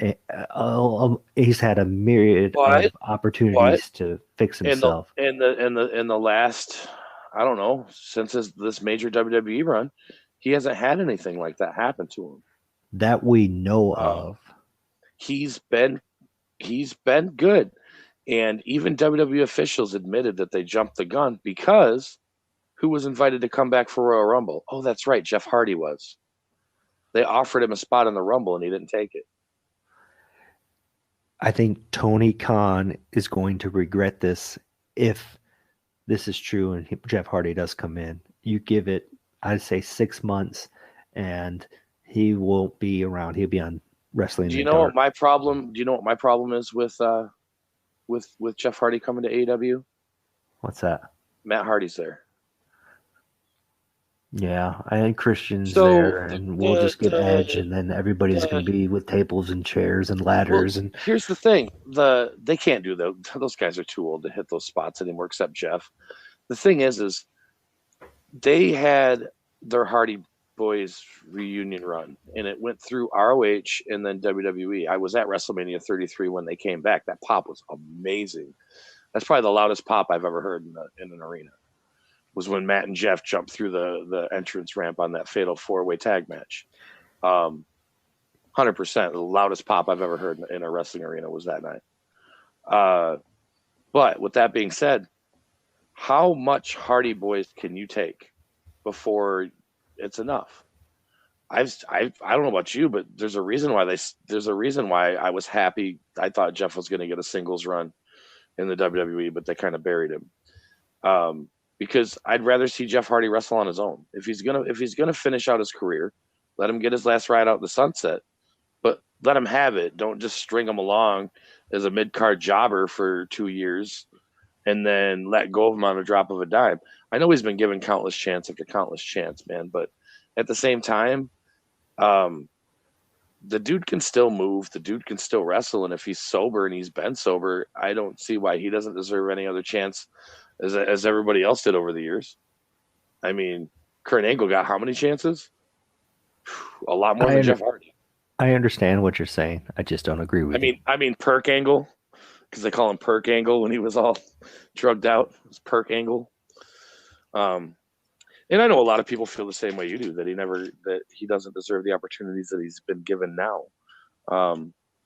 He's had a myriad of opportunities to fix himself. In the last, I don't know, since this major WWE run, he hasn't had anything like that happen to him that we know of. He's been good, and even WWE officials admitted that they jumped the gun because Who was invited to come back for Royal Rumble? Oh, that's right. Jeff Hardy was. They offered him a spot in the Rumble, and he didn't take it. I think Tony Khan is going to regret this if this is true and Jeff Hardy does come in. You give it, I'd say 6 months, and he won't be around. He'll be on Wrestling. Do you know what my problem? Do you know what my problem is with Jeff Hardy coming to AEW? What's that? Matt Hardy's there. Yeah, I think Christian's there, and we'll just get Edge, and then everybody's going to be with tables and chairs and ladders. Well, and here's the thing: they can't do that. Those guys are too old to hit those spots anymore, except Jeff. The thing is they had their Hardy Boys reunion run, and it went through ROH and then WWE. I was at WrestleMania 33 when they came back. That pop was amazing. That's probably the loudest pop I've ever heard in an arena. Was when Matt and Jeff jumped through the entrance ramp on that fatal 4-way tag match. 100%, the loudest pop I've ever heard in a wrestling arena was that night. But with that being said, how much Hardy Boys can you take before it's enough? I don't know about you, but there's a reason why I was happy. I thought Jeff was going to get a singles run in the WWE, but they kind of buried him. Because I'd rather see Jeff Hardy wrestle on his own. If he's gonna finish out his career, let him get his last ride out in the sunset, but let him have it. Don't just string him along as a mid-card jobber for 2 years and then let go of him on a drop of a dime. I know he's been given countless chance after countless chance, man, but at the same time, the dude can still move. The dude can still wrestle, and if he's sober and he's been sober, I don't see why he doesn't deserve any other chance as everybody else did over the years. I mean, Kurt Angle got how many chances? A lot more than Jeff Hardy. I understand what you're saying. I just don't agree with you. I mean Perk Angle, because they call him Perk Angle when he was all drugged out. It was Perk Angle. And I know a lot of people feel the same way you do, that he doesn't deserve the opportunities that he's been given now.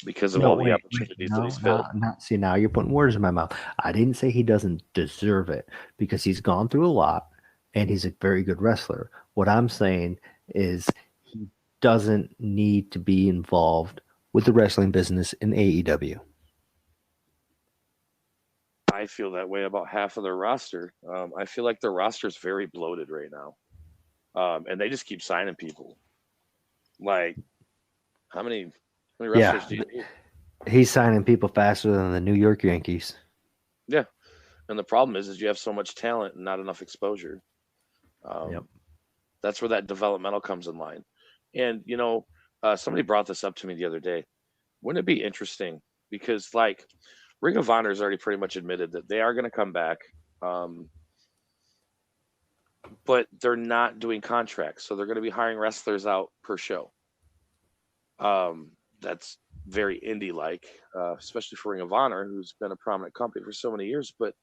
Because of the opportunities that he's filled. See, now you're putting words in my mouth. I didn't say he doesn't deserve it, because he's gone through a lot and he's a very good wrestler. What I'm saying is he doesn't need to be involved with the wrestling business in AEW. I feel that way about half of their roster. I feel like their roster is very bloated right now. And they just keep signing people. Like, how many wrestlers do you need? He's signing people faster than the New York Yankees. Yeah. And the problem is you have so much talent and not enough exposure. That's where that developmental comes in line. And, somebody brought this up to me the other day. Wouldn't it be interesting? Because, like, Ring of Honor has already pretty much admitted that they are going to come back. But they're not doing contracts. So they're going to be hiring wrestlers out per show. That's very indie-like, especially for Ring of Honor, who's been a prominent company for so many years. But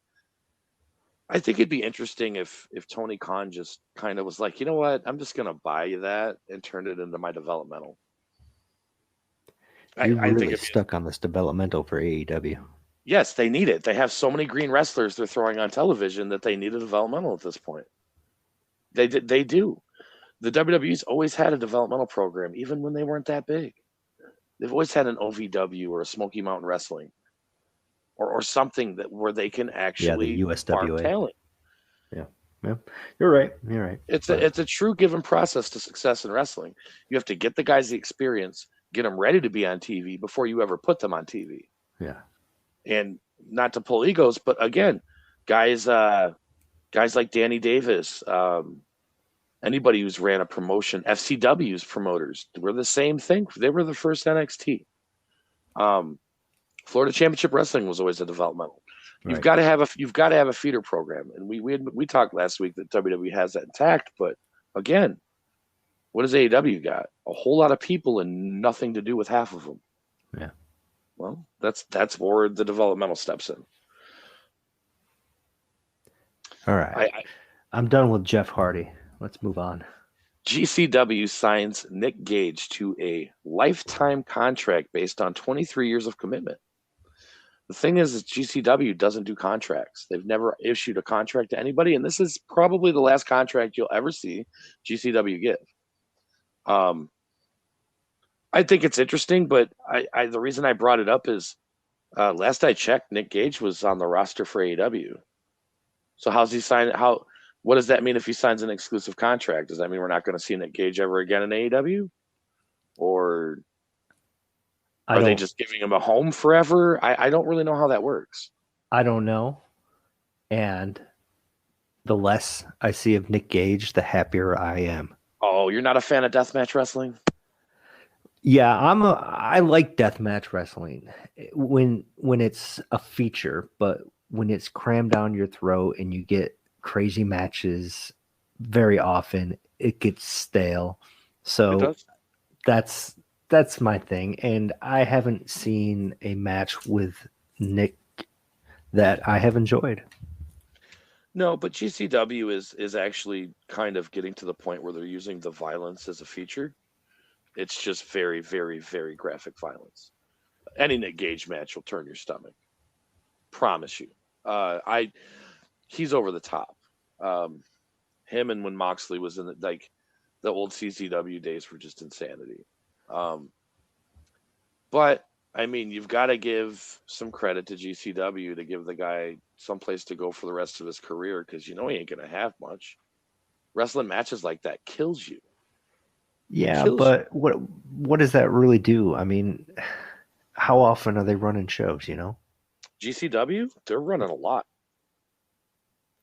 I think it'd be interesting if Tony Khan just kind of was like, you know what, I'm just going to buy you that and turn it into my developmental. You're really stuck on this developmental for AEW. Yes, they need it. They have so many green wrestlers they're throwing on television that they need a developmental at this point. They do. The WWE's always had a developmental program, even when they weren't that big. They've always had an OVW or a Smoky Mountain Wrestling, or something where they can actually the USWA talent. Yeah, you're right. It's a true given process to success in wrestling. You have to get the guys the experience, get them ready to be on TV before you ever put them on TV. Yeah, and not to pull egos, but again, guys like Danny Davis. Anybody who's ran a promotion, FCW's promoters were the same thing. They were the first NXT. Florida Championship Wrestling was always a developmental. You've got to have a feeder program, and we talked last week that WWE has that intact. But again, what does AEW got? A whole lot of people and nothing to do with half of them. Yeah. Well, that's where the developmental steps in. All right, I'm done with Jeff Hardy. Let's move on. GCW signs Nick Gage to a lifetime contract based on 23 years of commitment. The thing is GCW doesn't do contracts. They've never issued a contract to anybody, and this is probably the last contract you'll ever see GCW give. I think it's interesting, but the reason I brought it up is last I checked, Nick Gage was on the roster for AEW. So how's he sign? What does that mean if he signs an exclusive contract? Does that mean we're not going to see Nick Gage ever again in AEW? Or are they just giving him a home forever? I don't really know how that works. I don't know. And the less I see of Nick Gage, the happier I am. Oh, you're not a fan of deathmatch wrestling? Yeah, I like deathmatch wrestling when it's a feature, but when it's crammed down your throat and you get crazy matches very often, it gets stale. So that's my thing. And I haven't seen a match with Nick that I have enjoyed. No, but GCW is actually kind of getting to the point where they're using the violence as a feature. It's just very, very, very graphic violence. Any Nick Gage match will turn your stomach. Promise you. He's over the top. Him and when Moxley was in the old CCW days were just insanity. But I mean, you've got to give some credit to GCW to give the guy someplace to go for the rest of his career, because he ain't gonna have much. Wrestling matches like that kills you. Yeah, but what does that really do? I mean, how often are they running shows, GCW, they're running a lot.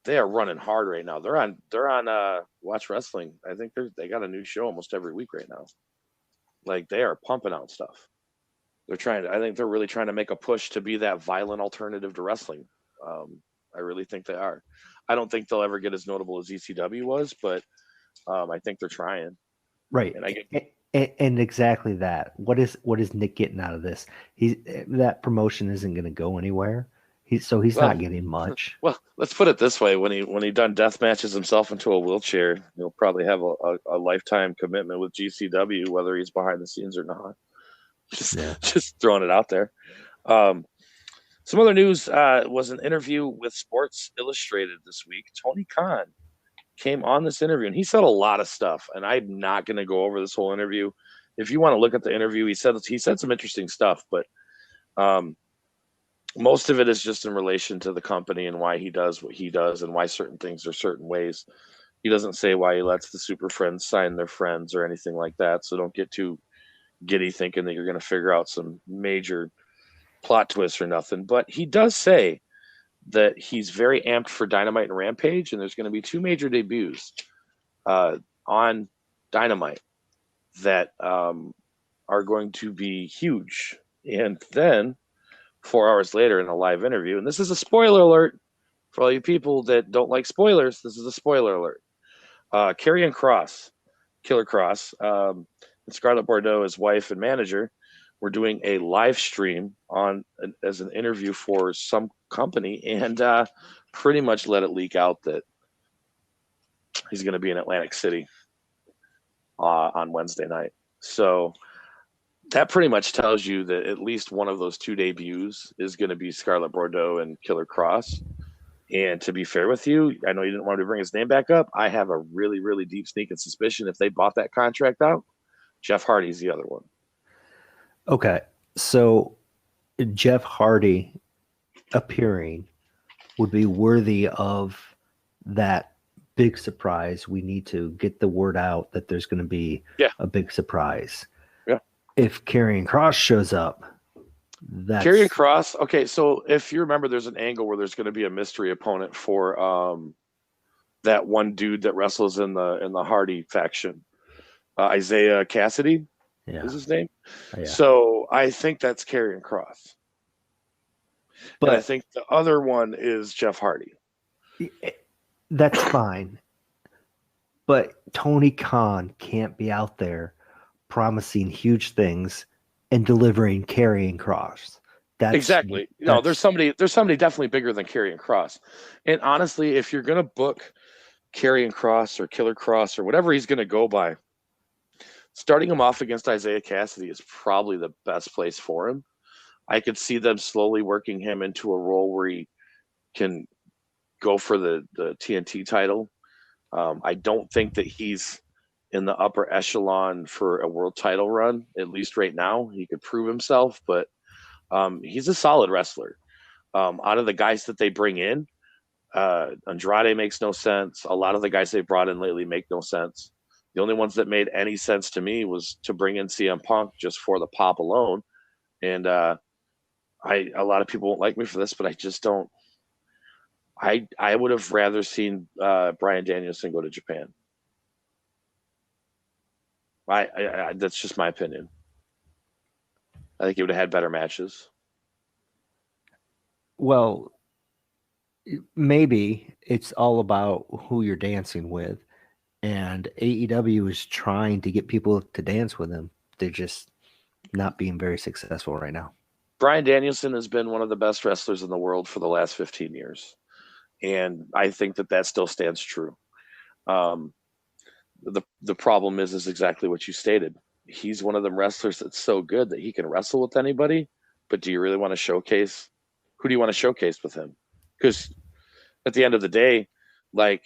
They are running hard right now. They're on Watch Wrestling. I think they got a new show almost every week right now. Like, they are pumping out stuff. I think they're really trying to make a push to be that violent alternative to wrestling. I really think they are. I don't think they'll ever get as notable as ECW was, but I think they're trying. Right. And exactly that. What is Nick getting out of this? That promotion isn't going to go anywhere. He's not getting much. Well, let's put it this way: when he done death matches himself into a wheelchair, he'll probably have a lifetime commitment with GCW, whether he's behind the scenes or not. Just throwing it out there. Some other news was an interview with Sports Illustrated this week. Tony Khan came on this interview, and he said a lot of stuff, and I'm not going to go over this whole interview. If you want to look at the interview, he said some interesting stuff, but most of it is just in relation to the company and why he does what he does and why certain things are certain ways. He doesn't say why he lets the super friends sign their friends or anything like that, so don't get too giddy thinking that you're going to figure out some major plot twist or nothing. But he does say that he's very amped for Dynamite and Rampage, and there's going to be 2 major debuts on Dynamite that are going to be huge. And then 4 hours later in a live interview, and this is a spoiler alert for all you people that don't like spoilers, this is a spoiler alert. Karrion Kross, Killer Kross, and Scarlett Bordeaux, his wife and manager, were doing a live stream as an interview for some company, and pretty much let it leak out that he's going to be in Atlantic City on Wednesday night. So that pretty much tells you that at least one of those 2 debuts is going to be Scarlett Bordeaux and Killer Kross. And to be fair with you, I know you didn't want to bring his name back up. I have a really, really deep sneaking suspicion if they bought that contract out, Jeff Hardy's the other one. Okay, so Jeff Hardy appearing would be worthy of that big surprise. We need to get the word out that there's going to be a big surprise. Yeah. If Karrion Kross shows up, that's... Karrion Kross. Okay, so if you remember, there's an angle where there's going to be a mystery opponent for that one dude that wrestles in the Hardy faction, Isaiah Cassidy. Yeah. Is his name? Yeah. So I think that's Karrion Kross. But I think the other one is Jeff Hardy. That's fine. But Tony Khan can't be out there promising huge things and delivering Karrion Kross. Exactly. No, there's somebody definitely bigger than Karrion Kross. And honestly, if you're going to book Karrion Kross or Killer Kross or whatever he's going to go by, starting him off against Isaiah Cassidy is probably the best place for him. I could see them slowly working him into a role where he can go for the TNT title. I don't think that he's in the upper echelon for a world title run, at least right now. He could prove himself, but he's a solid wrestler. Out of the guys that they bring in, Andrade makes no sense. A lot of the guys they brought in lately make no sense. The only ones that made any sense to me was to bring in CM Punk just for the pop alone. And a lot of people won't like me for this, but I just don't. I would have rather seen Bryan Danielson go to Japan. I that's just my opinion. I think he would have had better matches. Well, maybe it's all about who you're dancing with, and AEW is trying to get people to dance with them. They're just not being very successful right now. Bryan Danielson has been one of the best wrestlers in the world for the last 15 years. And I think that still stands true. The problem is exactly what you stated. He's one of them wrestlers that's so good that he can wrestle with anybody, but do you really want to showcase? Who do you want to showcase with him? Because at the end of the day, like,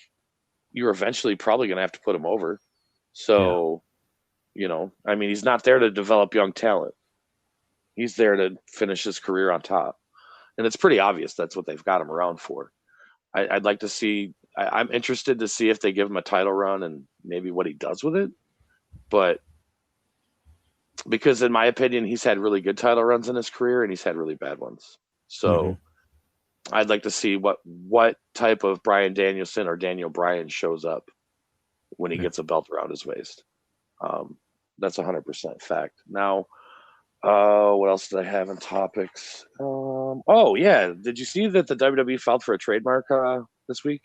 you're eventually probably going to have to put him over. So, I mean, he's not there to develop young talent. He's there to finish his career on top. And it's pretty obvious that's what they've got him around for. I'd like to see, I'm interested to see if they give him a title run and maybe what he does with it. But because in my opinion, he's had really good title runs in his career and he's had really bad ones. So I'd like to see what type of Bryan Danielson or Daniel Bryan shows up when he gets a belt around his waist. That's 100% fact. Now, what else did I have in topics? Did you see that the WWE filed for a trademark this week?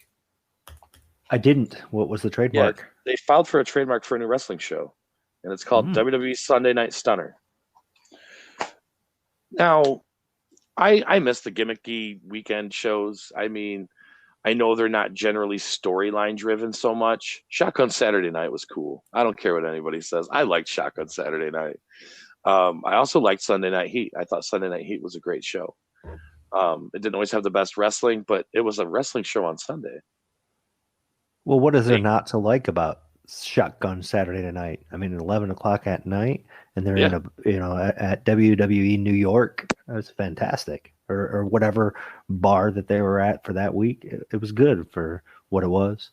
I didn't. What was the trademark? Yeah, they filed for a trademark for a new wrestling show, and it's called WWE Sunday Night Stunner. Now, I miss the gimmicky weekend shows. I mean, I know they're not generally storyline driven so much. Shotgun Saturday Night was cool. I don't care what anybody says. I liked Shotgun Saturday Night. I also liked Sunday Night Heat. I thought Sunday Night Heat was a great show. It didn't always have the best wrestling, but it was a wrestling show on Sunday. Well, what is there not to like about Shotgun Saturday Night? I mean, 11 o'clock at night, and they're in at WWE New York. That's fantastic. Or whatever bar that they were at for that week. It was good for what it was.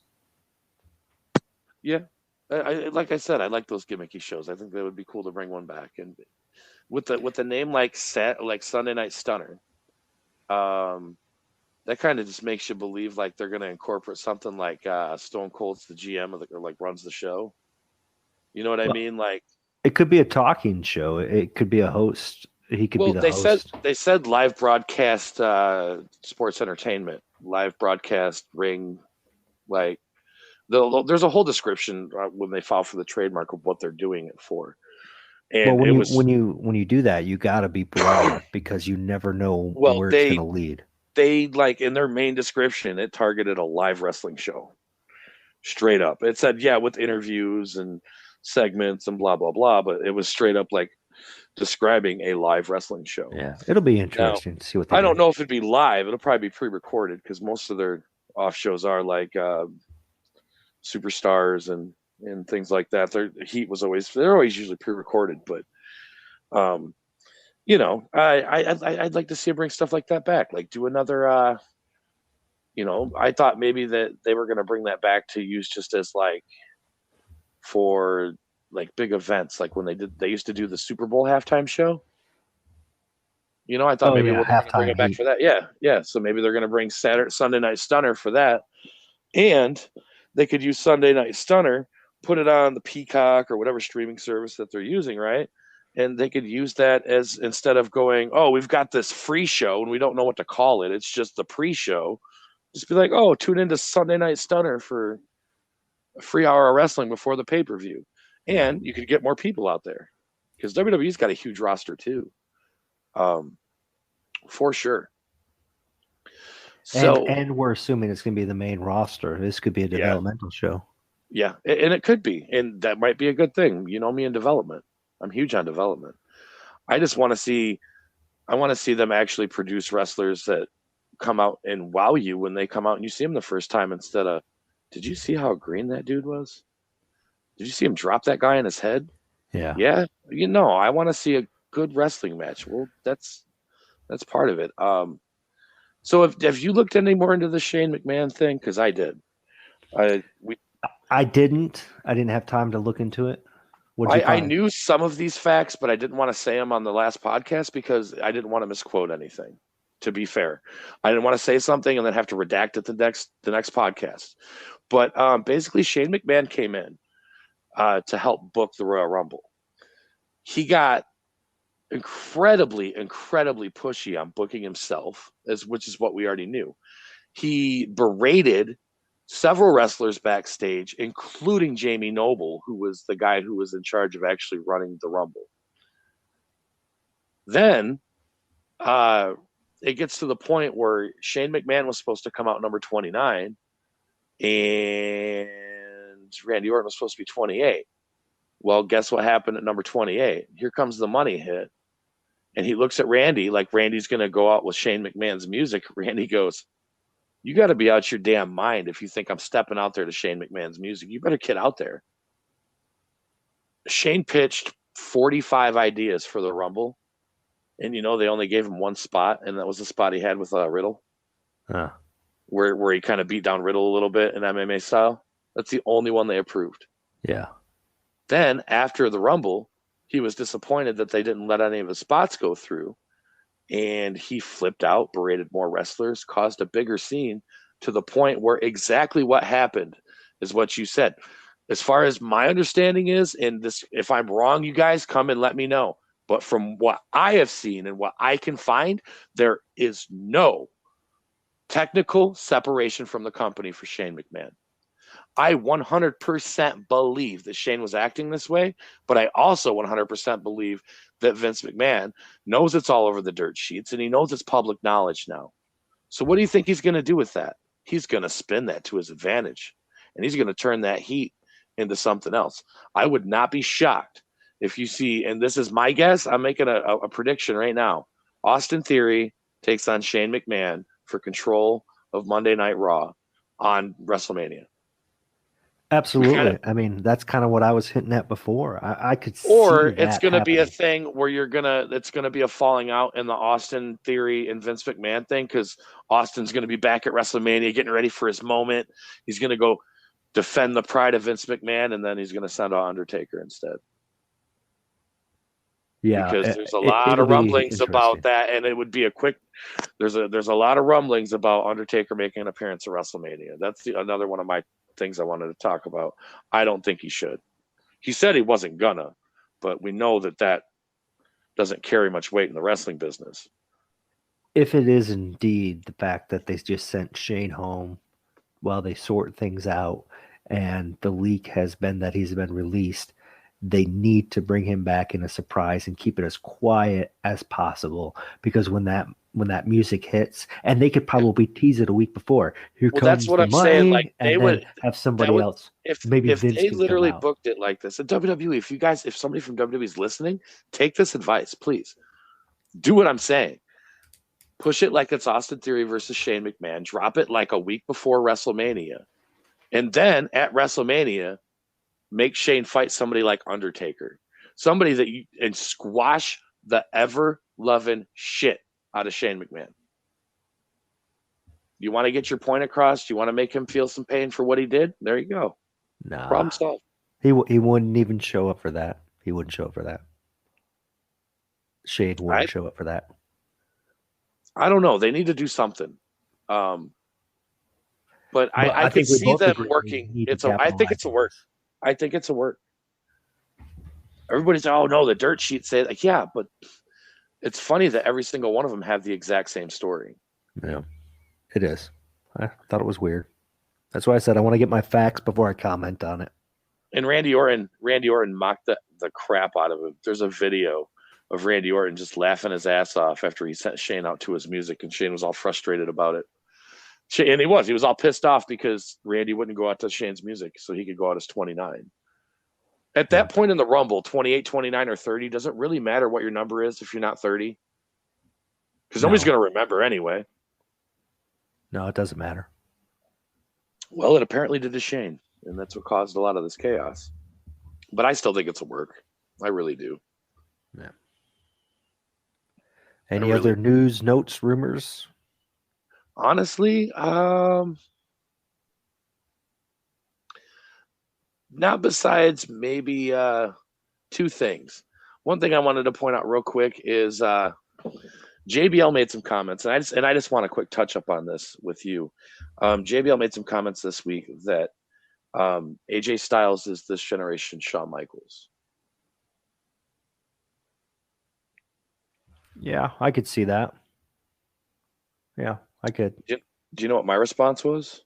Yeah. Like I said, I like those gimmicky shows. I think that would be cool to bring one back. And with the name like Sunday Night Stunner, that kind of just makes you believe like they're going to incorporate something like Stone Cold's the GM or like runs the show. You know what I mean? Like, it could be a talking show. It could be a host. He could be the host. They said live broadcast sports entertainment, live broadcast ring, like there's a whole description when they file for the trademark of what they're doing it for. And when you do that, you got to be broad because you never know where it's going to lead. They like in their main description, it targeted a live wrestling show. Straight up. It said, with interviews and segments and blah, blah, blah. But it was straight up like describing a live wrestling show. Yeah, it'll be interesting to see what they do. I don't know if it'd be live. It'll probably be pre-recorded because most of their off shows are like superstars and things like that. Their Heat they're always usually pre-recorded, but I'd like to see him bring stuff like that back. Like do another I thought maybe that they were going to bring that back to use just as like for like big events, like when they used to do the Super Bowl halftime show. I thought maybe we're going to bring it back for that. Yeah. So maybe they're going to bring Sunday Night Stunner for that, and they could use Sunday Night Stunner, put it on the Peacock or whatever streaming service that they're using, right? And they could use that as instead of going, we've got this free show and we don't know what to call it. It's just the pre-show. Just be like, tune into Sunday Night Stunner for a free hour of wrestling before the pay-per-view. And you could get more people out there because WWE's got a huge roster too. For sure. So, and we're assuming it's going to be the main roster. This could be a developmental show. Yeah, and it could be. And that might be a good thing. You know me in development. I'm huge on development. I just want to see I want to see them actually produce wrestlers that come out and wow you when they come out and you see them the first time instead of, did you see how green that dude was? Did you see him drop that guy in his head? Yeah. Yeah. I want to see a good wrestling match. Well, that's part of it. So have you looked any more into the Shane McMahon thing? Because I did. I didn't have time to look into it. I knew some of these facts, but I didn't want to say them on the last podcast because I didn't want to misquote anything. To be fair, I didn't want to say something and then have to redact it the next podcast. But basically, Shane McMahon came in to help book the Royal Rumble. He got incredibly pushy on booking himself, which is what we already knew. He berated several wrestlers backstage, including Jamie Noble, who was the guy who was in charge of actually running the Rumble. Then it gets to the point where Shane McMahon was supposed to come out number 29 and Randy Orton was supposed to be 28. Well, guess what happened at number 28? Here comes the money hit. And he looks at Randy like Randy's going to go out with Shane McMahon's music. Randy goes, you got to be out your damn mind if you think I'm stepping out there to Shane McMahon's music. You better get out there. Shane pitched 45 ideas for the Rumble. And, they only gave him one spot. And that was the spot he had with Riddle. Where he kind of beat down Riddle a little bit in MMA style. That's the only one they approved. Yeah. Then after the Rumble, he was disappointed that they didn't let any of his spots go through. And he flipped out, berated more wrestlers, caused a bigger scene to the point where exactly what happened is what you said. As far as my understanding is, and this, if I'm wrong, you guys come and let me know. But from what I have seen and what I can find, there is no technical separation from the company for Shane McMahon. I 100% believe that Shane was acting this way, but I also 100% believe that Vince McMahon knows it's all over the dirt sheets and he knows it's public knowledge now. So what do you think he's going to do with that? He's going to spin that to his advantage, and he's going to turn that heat into something else. I would not be shocked if you see, and this is my guess, I'm making a prediction right now. Austin Theory takes on Shane McMahon for control of Monday Night Raw on WrestleMania. Absolutely. I mean, that's kind of what I was hinting at before. I could see or that it's going to be a happening. thing where it's going to be a falling out in the Austin Theory and Vince McMahon thing, because Austin's going to be back at WrestleMania getting ready for his moment. He's going to go defend the pride of Vince McMahon, and then he's going to send out Undertaker instead. Yeah, because there's a lot of rumblings about that, and it would be a quick. There's a lot of rumblings about Undertaker making an appearance at WrestleMania. That's another one of my things I wanted to talk about. I don't think he should. He said he wasn't gonna, but we know that doesn't carry much weight in the wrestling business. If it is indeed the fact that they just sent Shane home while they sort things out, and the leak has been that he's been released, they need to bring him back in a surprise and keep it as quiet as possible, because when that music hits, and they could probably tease it a week before. Here comes that's what the I'm money, saying. Like and they then would have somebody else. If Vince they can literally come out. booked it like this, and WWE, if somebody from WWE is listening, take this advice, please. Do what I'm saying. Push it like it's Austin Theory versus Shane McMahon. Drop it like a week before WrestleMania, and then at WrestleMania, make Shane fight somebody like Undertaker, somebody and squash the ever-loving shit out of Shane McMahon. You want to get your point across? You want to make him feel some pain for what he did? There you go. Nah, problem solved. He wouldn't even show up for that. He wouldn't show up for that. Shane wouldn't show up for that. I don't know. They need to do something. But I could see them working. I think it's a work. I think it's a work. Everybody's, oh no, the dirt sheets say like, yeah, but it's funny that every single one of them have the exact same story. Yeah, it is. I thought it was weird. That's why I said I want to get my facts before I comment on it. And Randy Orton mocked the crap out of him. There's a video of Randy Orton just laughing his ass off after he sent Shane out to his music, and Shane was all frustrated about it. And he was all pissed off because Randy wouldn't go out to Shane's music, so he could go out as 29. At that point in the Rumble, 28, 29, or 30, doesn't really matter what your number is if you're not 30. Because nobody's going to remember anyway. No, it doesn't matter. Well, it apparently did to Shane, and that's what caused a lot of this chaos. But I still think it's a work. I really do. Yeah. Any other news, notes, rumors? Honestly, not besides maybe two things. One thing I wanted to point out real quick is JBL made some comments, and I just want a quick touch up on this with you. JBL made some comments this week that AJ Styles is this generation Shawn Michaels. Yeah, I could see that. Yeah, I could. Do you know what my response was?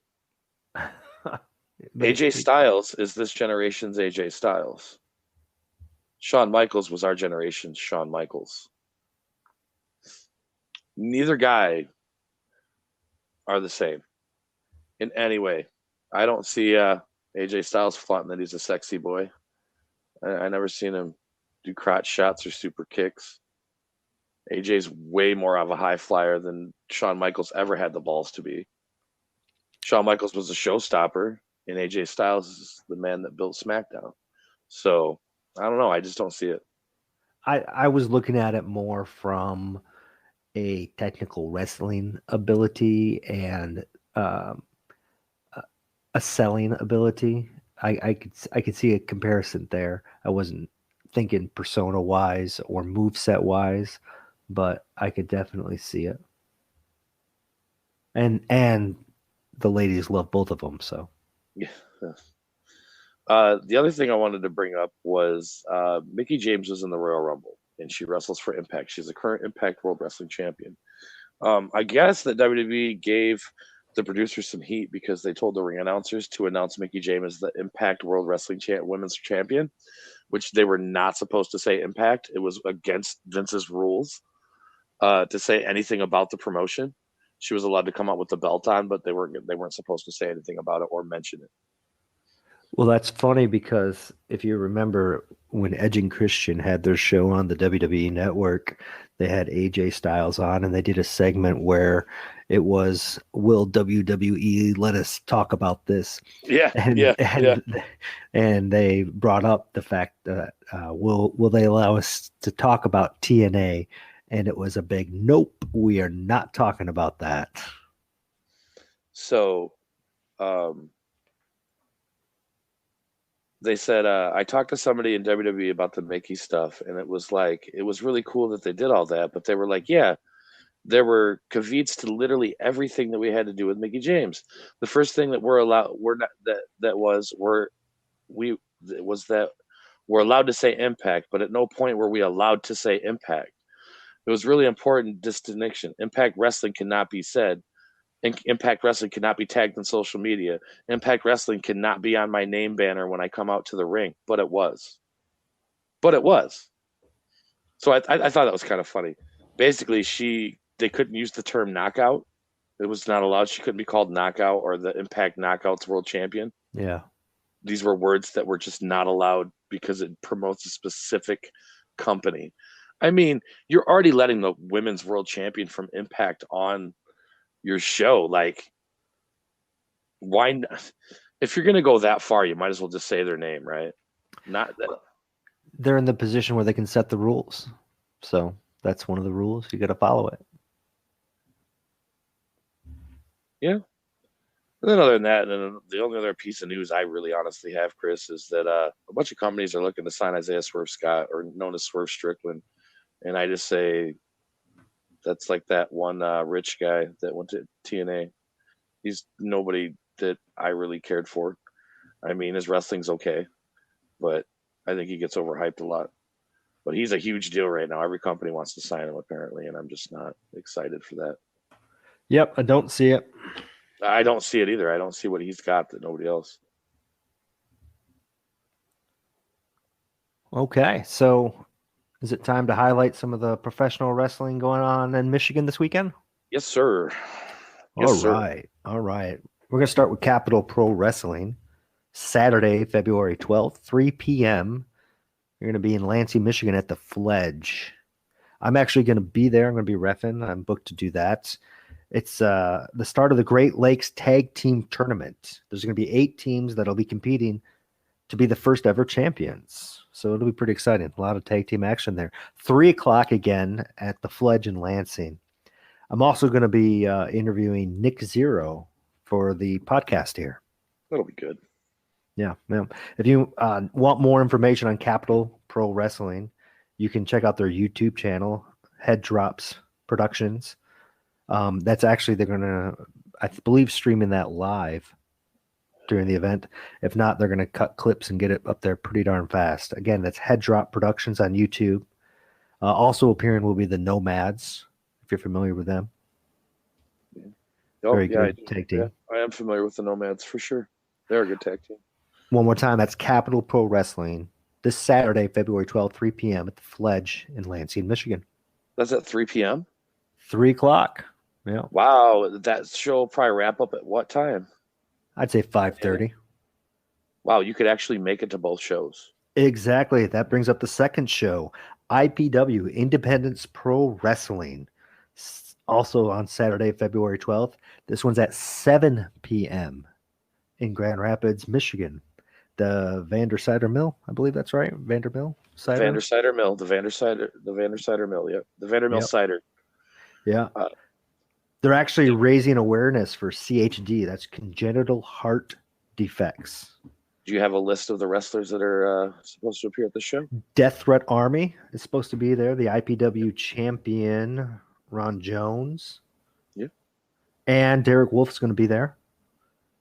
AJ Styles is this generation's AJ Styles. Shawn Michaels was our generation's Shawn Michaels. Neither guy are the same in any way. I don't see AJ Styles flaunting that he's a sexy boy. I never seen him do crotch shots or super kicks. AJ's way more of a high flyer than Shawn Michaels ever had the balls to be. Shawn Michaels was a showstopper, and AJ Styles is the man that built SmackDown. So, I don't know. I just don't see it. I was looking at it more from a technical wrestling ability and a selling ability. I could see a comparison there. I wasn't thinking persona wise or moveset wise, but I could definitely see it. And the ladies love both of them, so. Yeah. The other thing I wanted to bring up was Mickie James was in the Royal Rumble, and she wrestles for Impact. She's a current Impact World Wrestling Champion. I guess that WWE gave the producers some heat because they told the ring announcers to announce Mickie James as the Impact World Wrestling Women's Champion, which they were not supposed to say Impact. It was against Vince's rules to say anything about the promotion. She was allowed to come out with the belt on, but they weren't supposed to say anything about it or mention it. Well, that's funny because if you remember when Edge and Christian had their show on the WWE Network, they had AJ Styles on, and they did a segment where it was, "Will WWE let us talk about this?" Yeah, and they brought up the fact that will they allow us to talk about TNA? And it was a big nope. We are not talking about that. So, they said, I talked to somebody in WWE about the Mickie stuff, and it was really cool that they did all that, but they were like, yeah, there were caveats to literally everything that we had to do with Mickie James. The first thing that we're allowed to say Impact, but at no point were we allowed to say Impact. It was really important distinction. Impact Wrestling cannot be said. Impact Wrestling cannot be tagged in social media. Impact Wrestling cannot be on my name banner when I come out to the ring. But it was. So I thought that was kind of funny. Basically, they couldn't use the term knockout. It was not allowed. She couldn't be called Knockout or the Impact Knockouts World Champion. Yeah. These were words that were just not allowed because it promotes a specific company. I mean, you're already letting the women's world champion from Impact on your show. Like, why not? If you're going to go that far, you might as well just say their name, right? Not that they're in the position where they can set the rules. So that's one of the rules. You got to follow it. Yeah. And then other than that, and then the only other piece of news I really honestly have, Chris, is that a bunch of companies are looking to sign Isaiah Swerve Scott, or known as Swerve Strickland. And I just say that's like that one rich guy that went to TNA. He's nobody that I really cared for. I mean, his wrestling's okay, but I think he gets overhyped a lot. But he's a huge deal right now. Every company wants to sign him, apparently, and I'm just not excited for that. Yep, I don't see it. I don't see it either. I don't see what he's got that nobody else. Okay, so is it time to highlight some of the professional wrestling going on in Michigan this weekend? Yes, sir. All right. We're going to start with Capital Pro Wrestling. Saturday, February 12th, 3 p.m. You're going to be in Lansing, Michigan at the Fledge. I'm actually going to be there. I'm going to be reffing. I'm booked to do that. It's the start of the Great Lakes Tag Team Tournament. There's going to be 8 teams that'll be competing to be the first ever champions. So it'll be pretty exciting. A lot of tag team action there. 3 o'clock again at the Fledge in Lansing. I'm also going to be interviewing Nick Zero for the podcast here. That'll be good. Yeah. If you want more information on Capital Pro Wrestling, you can check out their YouTube channel, Head Drops Productions. That's actually, they're going to, I believe, streaming that live during the event. If not, they're going to cut clips and get it up there pretty darn fast. Again, that's Head Drop Productions on YouTube. Also appearing will be the Nomads, if you're familiar with them. Very good tag team. Yeah, I am familiar with the Nomads for sure. They're a good tag team. One more time, that's Capital Pro Wrestling this Saturday, February 12th, 3 p.m. at the Fledge in Lansing, Michigan. That's at 3 p.m.? 3 o'clock. Yeah. Wow. That show will probably wrap up at what time? I'd say 5:30. Wow, you could actually make it to both shows. Exactly. That brings up the second show, IPW, Independence Pro Wrestling. Also on Saturday, February 12th. This one's at 7 p.m. in Grand Rapids, Michigan. The Vandersider Mill, I believe that's right. Vandermill Cider. Vandersider Mill, the Vandersider Mill, yeah. The Vandermill Cider. Yeah. They're actually raising awareness for CHD. That's congenital heart defects. Do you have a list of the wrestlers that are supposed to appear at the show? Death Threat Army is supposed to be there. The IPW champion, Ron Jones. Yeah. And Derek Wolf's going to be there.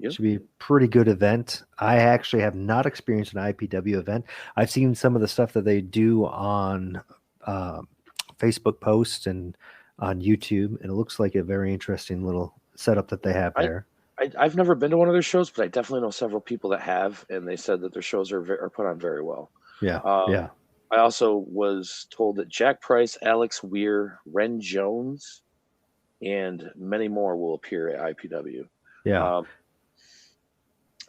Yep. Should be a pretty good event. I actually have not experienced an IPW event. I've seen some of the stuff that they do on Facebook posts and on YouTube, and it looks like a very interesting little setup that they have there. I've never been to one of their shows, but I definitely know several people that have, and they said that their shows are put on very well. Yeah, yeah. I also was told that Jack Price, Alex Weir, Ren Jones, and many more will appear at IPW. Yeah.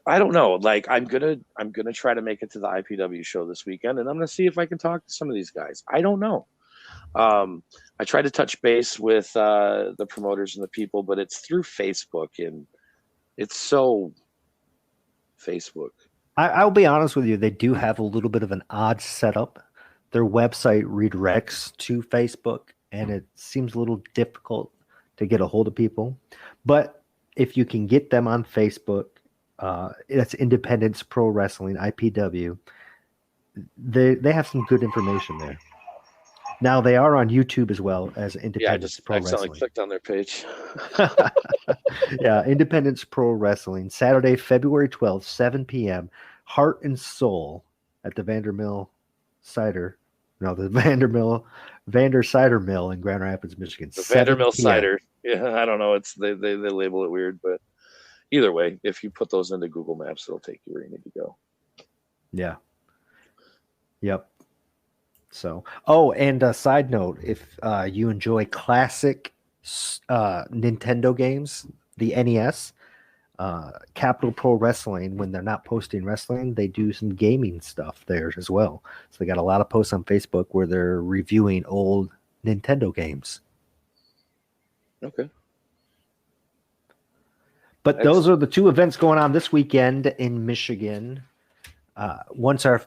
I don't know. Like, I'm gonna try to make it to the IPW show this weekend, and I'm gonna see if I can talk to some of these guys. I don't know. I tried to touch base with the promoters and the people, but it's through Facebook, and it's so Facebook. I'll be honest with you. They do have a little bit of an odd setup. Their website redirects to Facebook, and it seems a little difficult to get a hold of people. But if you can get them on Facebook, that's Independence Pro Wrestling, IPW. They have some good information there. Now they are on YouTube as well as Independence Pro Wrestling. I clicked on their page. Yeah, Independence Pro Wrestling, Saturday, February 12th, 7 p.m. Heart and Soul at the Vandersider Mill in Grand Rapids, Michigan. The Vandermill Cider. Yeah, I don't know. It's they label it weird, but either way, if you put those into Google Maps, it'll take you where you need to go. Yeah. Yep. So, and a side note, if you enjoy classic Nintendo games, the NES, Capital Pro Wrestling, when they're not posting wrestling, they do some gaming stuff there as well. So they got a lot of posts on Facebook where they're reviewing old Nintendo games. Okay. But those are the 2 events going on this weekend in Michigan. Once our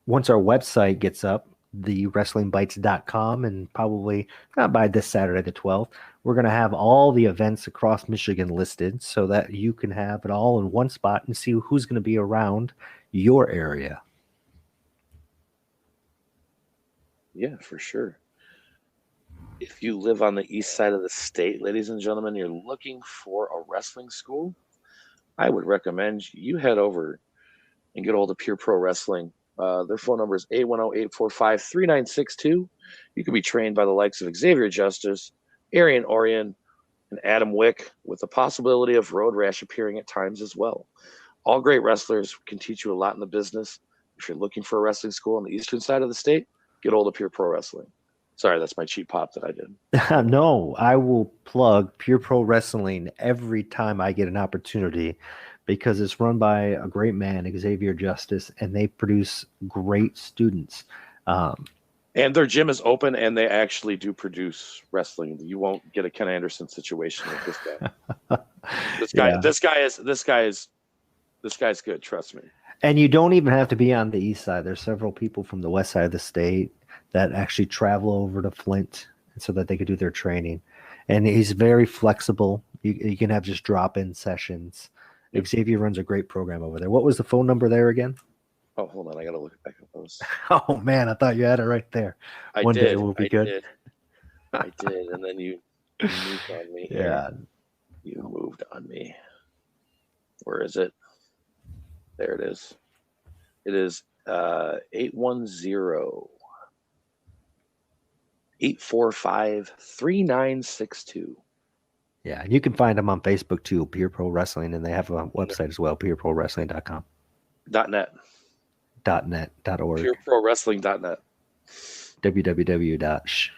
website gets up, the wrestlingbytes.com, and probably not by this Saturday the 12th, we're going to have all the events across Michigan listed so that you can have it all in one spot and see who's going to be around your area. Yeah, for sure. If you live on the east side of the state, ladies and gentlemen, you're looking for a wrestling school, I would recommend you head over and get a hold of Pure Pro Wrestling. Their phone number is 810-845-3962. You can be trained by the likes of Xavier Justice, Arian Orion, and Adam Wick, with the possibility of Road Rash appearing at times as well. All great wrestlers can teach you a lot in the business. If you're looking for a wrestling school on the eastern side of the state, get a hold of Pure Pro Wrestling. Sorry, that's my cheap pop that I did. No, I will plug Pure Pro Wrestling every time I get an opportunity, because it's run by a great man, Xavier Justice, and they produce great students. And And their gym is open, and they actually do produce wrestling. You won't get a Ken Anderson situation with this guy. This guy's good. Trust me. And you don't even have to be on the east side. There's several people from the west side of the state that actually travel over to Flint so that they could do their training. And he's very flexible. You can have just drop-in sessions. Yep. Xavier runs a great program over there. What was the phone number there again? Oh, hold on. I got to look back at those. Oh, man. I thought you had it right there. One day it will be good. I did. And then you moved on me. Yeah. You moved on me. Where is it? There it is. It is 810-845-3962. Yeah, you can find them on Facebook too, Pure Pro Wrestling, and they have a website as well, pureprowrestling.com. .net. .net. .org. pureprowrestling.net. www.com.org.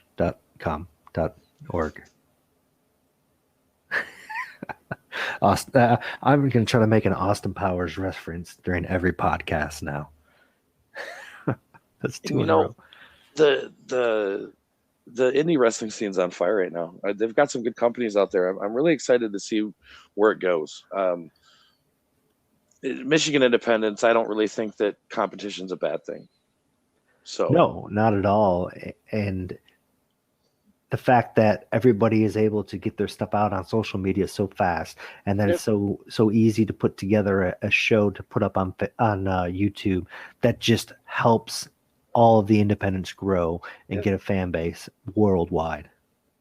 I'm going to try to make an Austin Powers reference during every podcast now. That's two in a row. The indie wrestling scene's on fire right now. They've got some good companies out there. I'm really excited to see where it goes. Michigan independence, I don't really think that competition's a bad thing. So no, not at all. And the fact that everybody is able to get their stuff out on social media so fast, and that it's so easy to put together a show to put up on YouTube, that just helps all of the independents grow and get a fan base worldwide.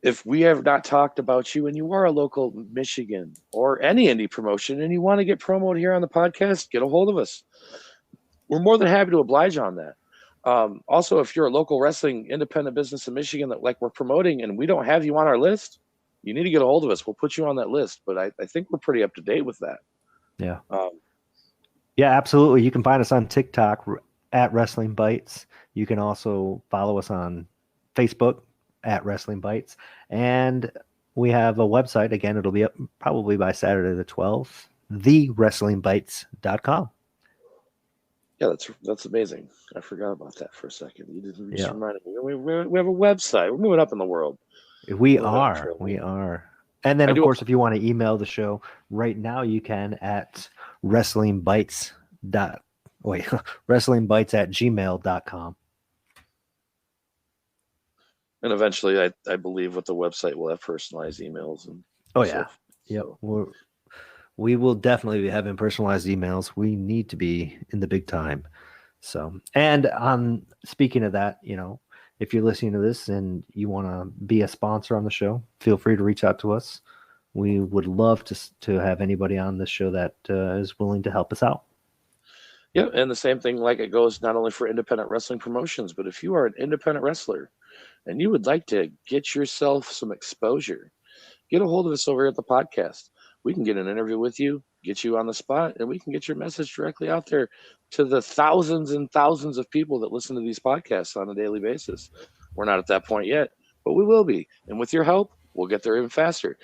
If we have not talked about you and you are a local Michigan or any indie promotion and you want to get promoted here on the podcast, get a hold of us. We're more than happy to oblige on that. Also, if you're a local wrestling independent business in Michigan that we're promoting and we don't have you on our list, you need to get a hold of us. We'll put you on that list. But I think we're pretty up to date with that. Yeah. Yeah, absolutely. You can find us on TikTok at Wrestling Bytes. You can also follow us on Facebook at Wrestling Bytes. And we have a website. Again, it'll be up probably by Saturday the 12th, thewrestlingbytes.com. Yeah, that's amazing. I forgot about that for a second. You just reminded me. We have a website. We're moving up in the world. We are. And then, of course, if you want to email the show right now, you can at wrestlingbytes@gmail.com. And eventually, I believe with the website, we'll have personalized emails. Yep. We will definitely be having personalized emails. We need to be in the big time. So, and on speaking of that, if you're listening to this and you want to be a sponsor on the show, feel free to reach out to us. We would love to have anybody on this show that is willing to help us out. Yeah, and the same thing it goes not only for independent wrestling promotions, but if you are an independent wrestler and you would like to get yourself some exposure, get a hold of us over at the podcast. We can get an interview with you, get you on the spot, and we can get your message directly out there to the thousands and thousands of people that listen to these podcasts on a daily basis. We're not at that point yet, but we will be. And with your help, we'll get there even faster.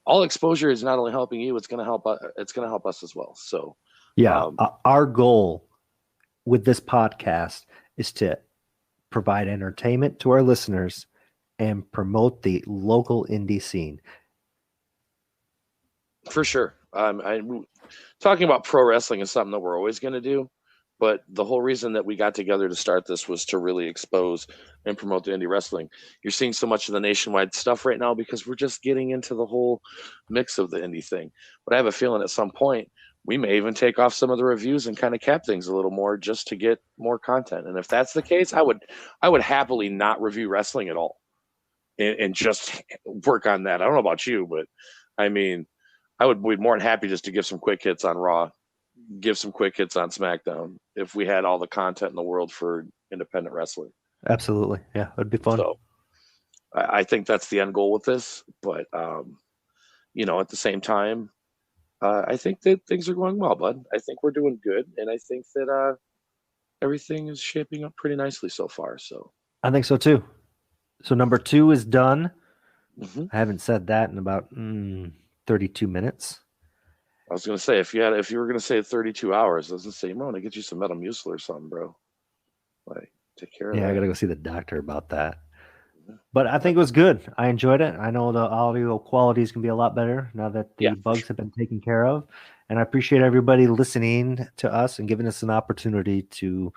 All exposure is not only helping you, it's going to help us as well. So, our goal with this podcast is to provide entertainment to our listeners and promote the local indie scene. For sure. Talking about pro wrestling is something that we're always going to do, but the whole reason that we got together to start this was to really expose and promote the indie wrestling. You're seeing so much of the nationwide stuff right now because we're just getting into the whole mix of the indie thing. But I have a feeling at some point we may even take off some of the reviews and kind of cap things a little more just to get more content. And if that's the case, I would happily not review wrestling at all and just work on that. I don't know about you, but I mean, I would be more than happy just to give some quick hits on Raw, give some quick hits on SmackDown if we had all the content in the world for independent wrestling. Absolutely. Yeah, it'd be fun. So I think that's the end goal with this. But, at the same time, I think that things are going well, bud. I think we're doing good. And I think that everything is shaping up pretty nicely so far. So I think so, too. So number 2 is done. Mm-hmm. I haven't said that in about 32 minutes. I was gonna say if you were gonna say 32 hours, I was gonna say, I'm gonna get you some Metamucil or something, bro. Take care of Yeah, that. I gotta go see the doctor about that. But I think it was good. I enjoyed it. I know the audio quality is going to be a lot better now that the bugs have been taken care of. And I appreciate everybody listening to us and giving us an opportunity to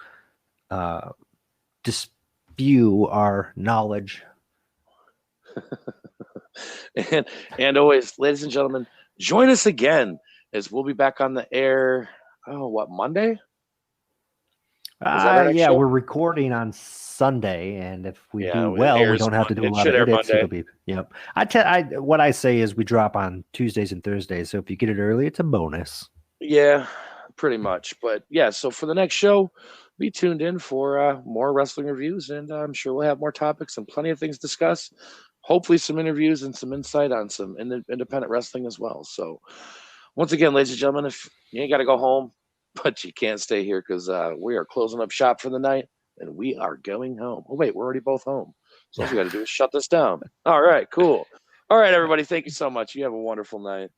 dispute our knowledge. and always, ladies and gentlemen, join us again as we'll be back on the air. Oh, what, Monday? Is that our next show? We're recording on Sunday, and if we do it well, we airs don't have to do a It lot should of air edits. Monday. It'll be, yep. What I say is we drop on Tuesdays and Thursdays, so if you get it early, it's a bonus. Yeah, pretty much. But yeah, so for the next show, be tuned in for more wrestling reviews, and I'm sure we'll have more topics and plenty of things to discuss. Hopefully some interviews and some insight on some independent wrestling as well. So once again, ladies and gentlemen, if you ain't got to go home, but you can't stay here because we are closing up shop for the night and we are going home. Oh, wait, we're already both home. So all we got to do is shut this down. All right, cool. All right, everybody. Thank you so much. You have a wonderful night.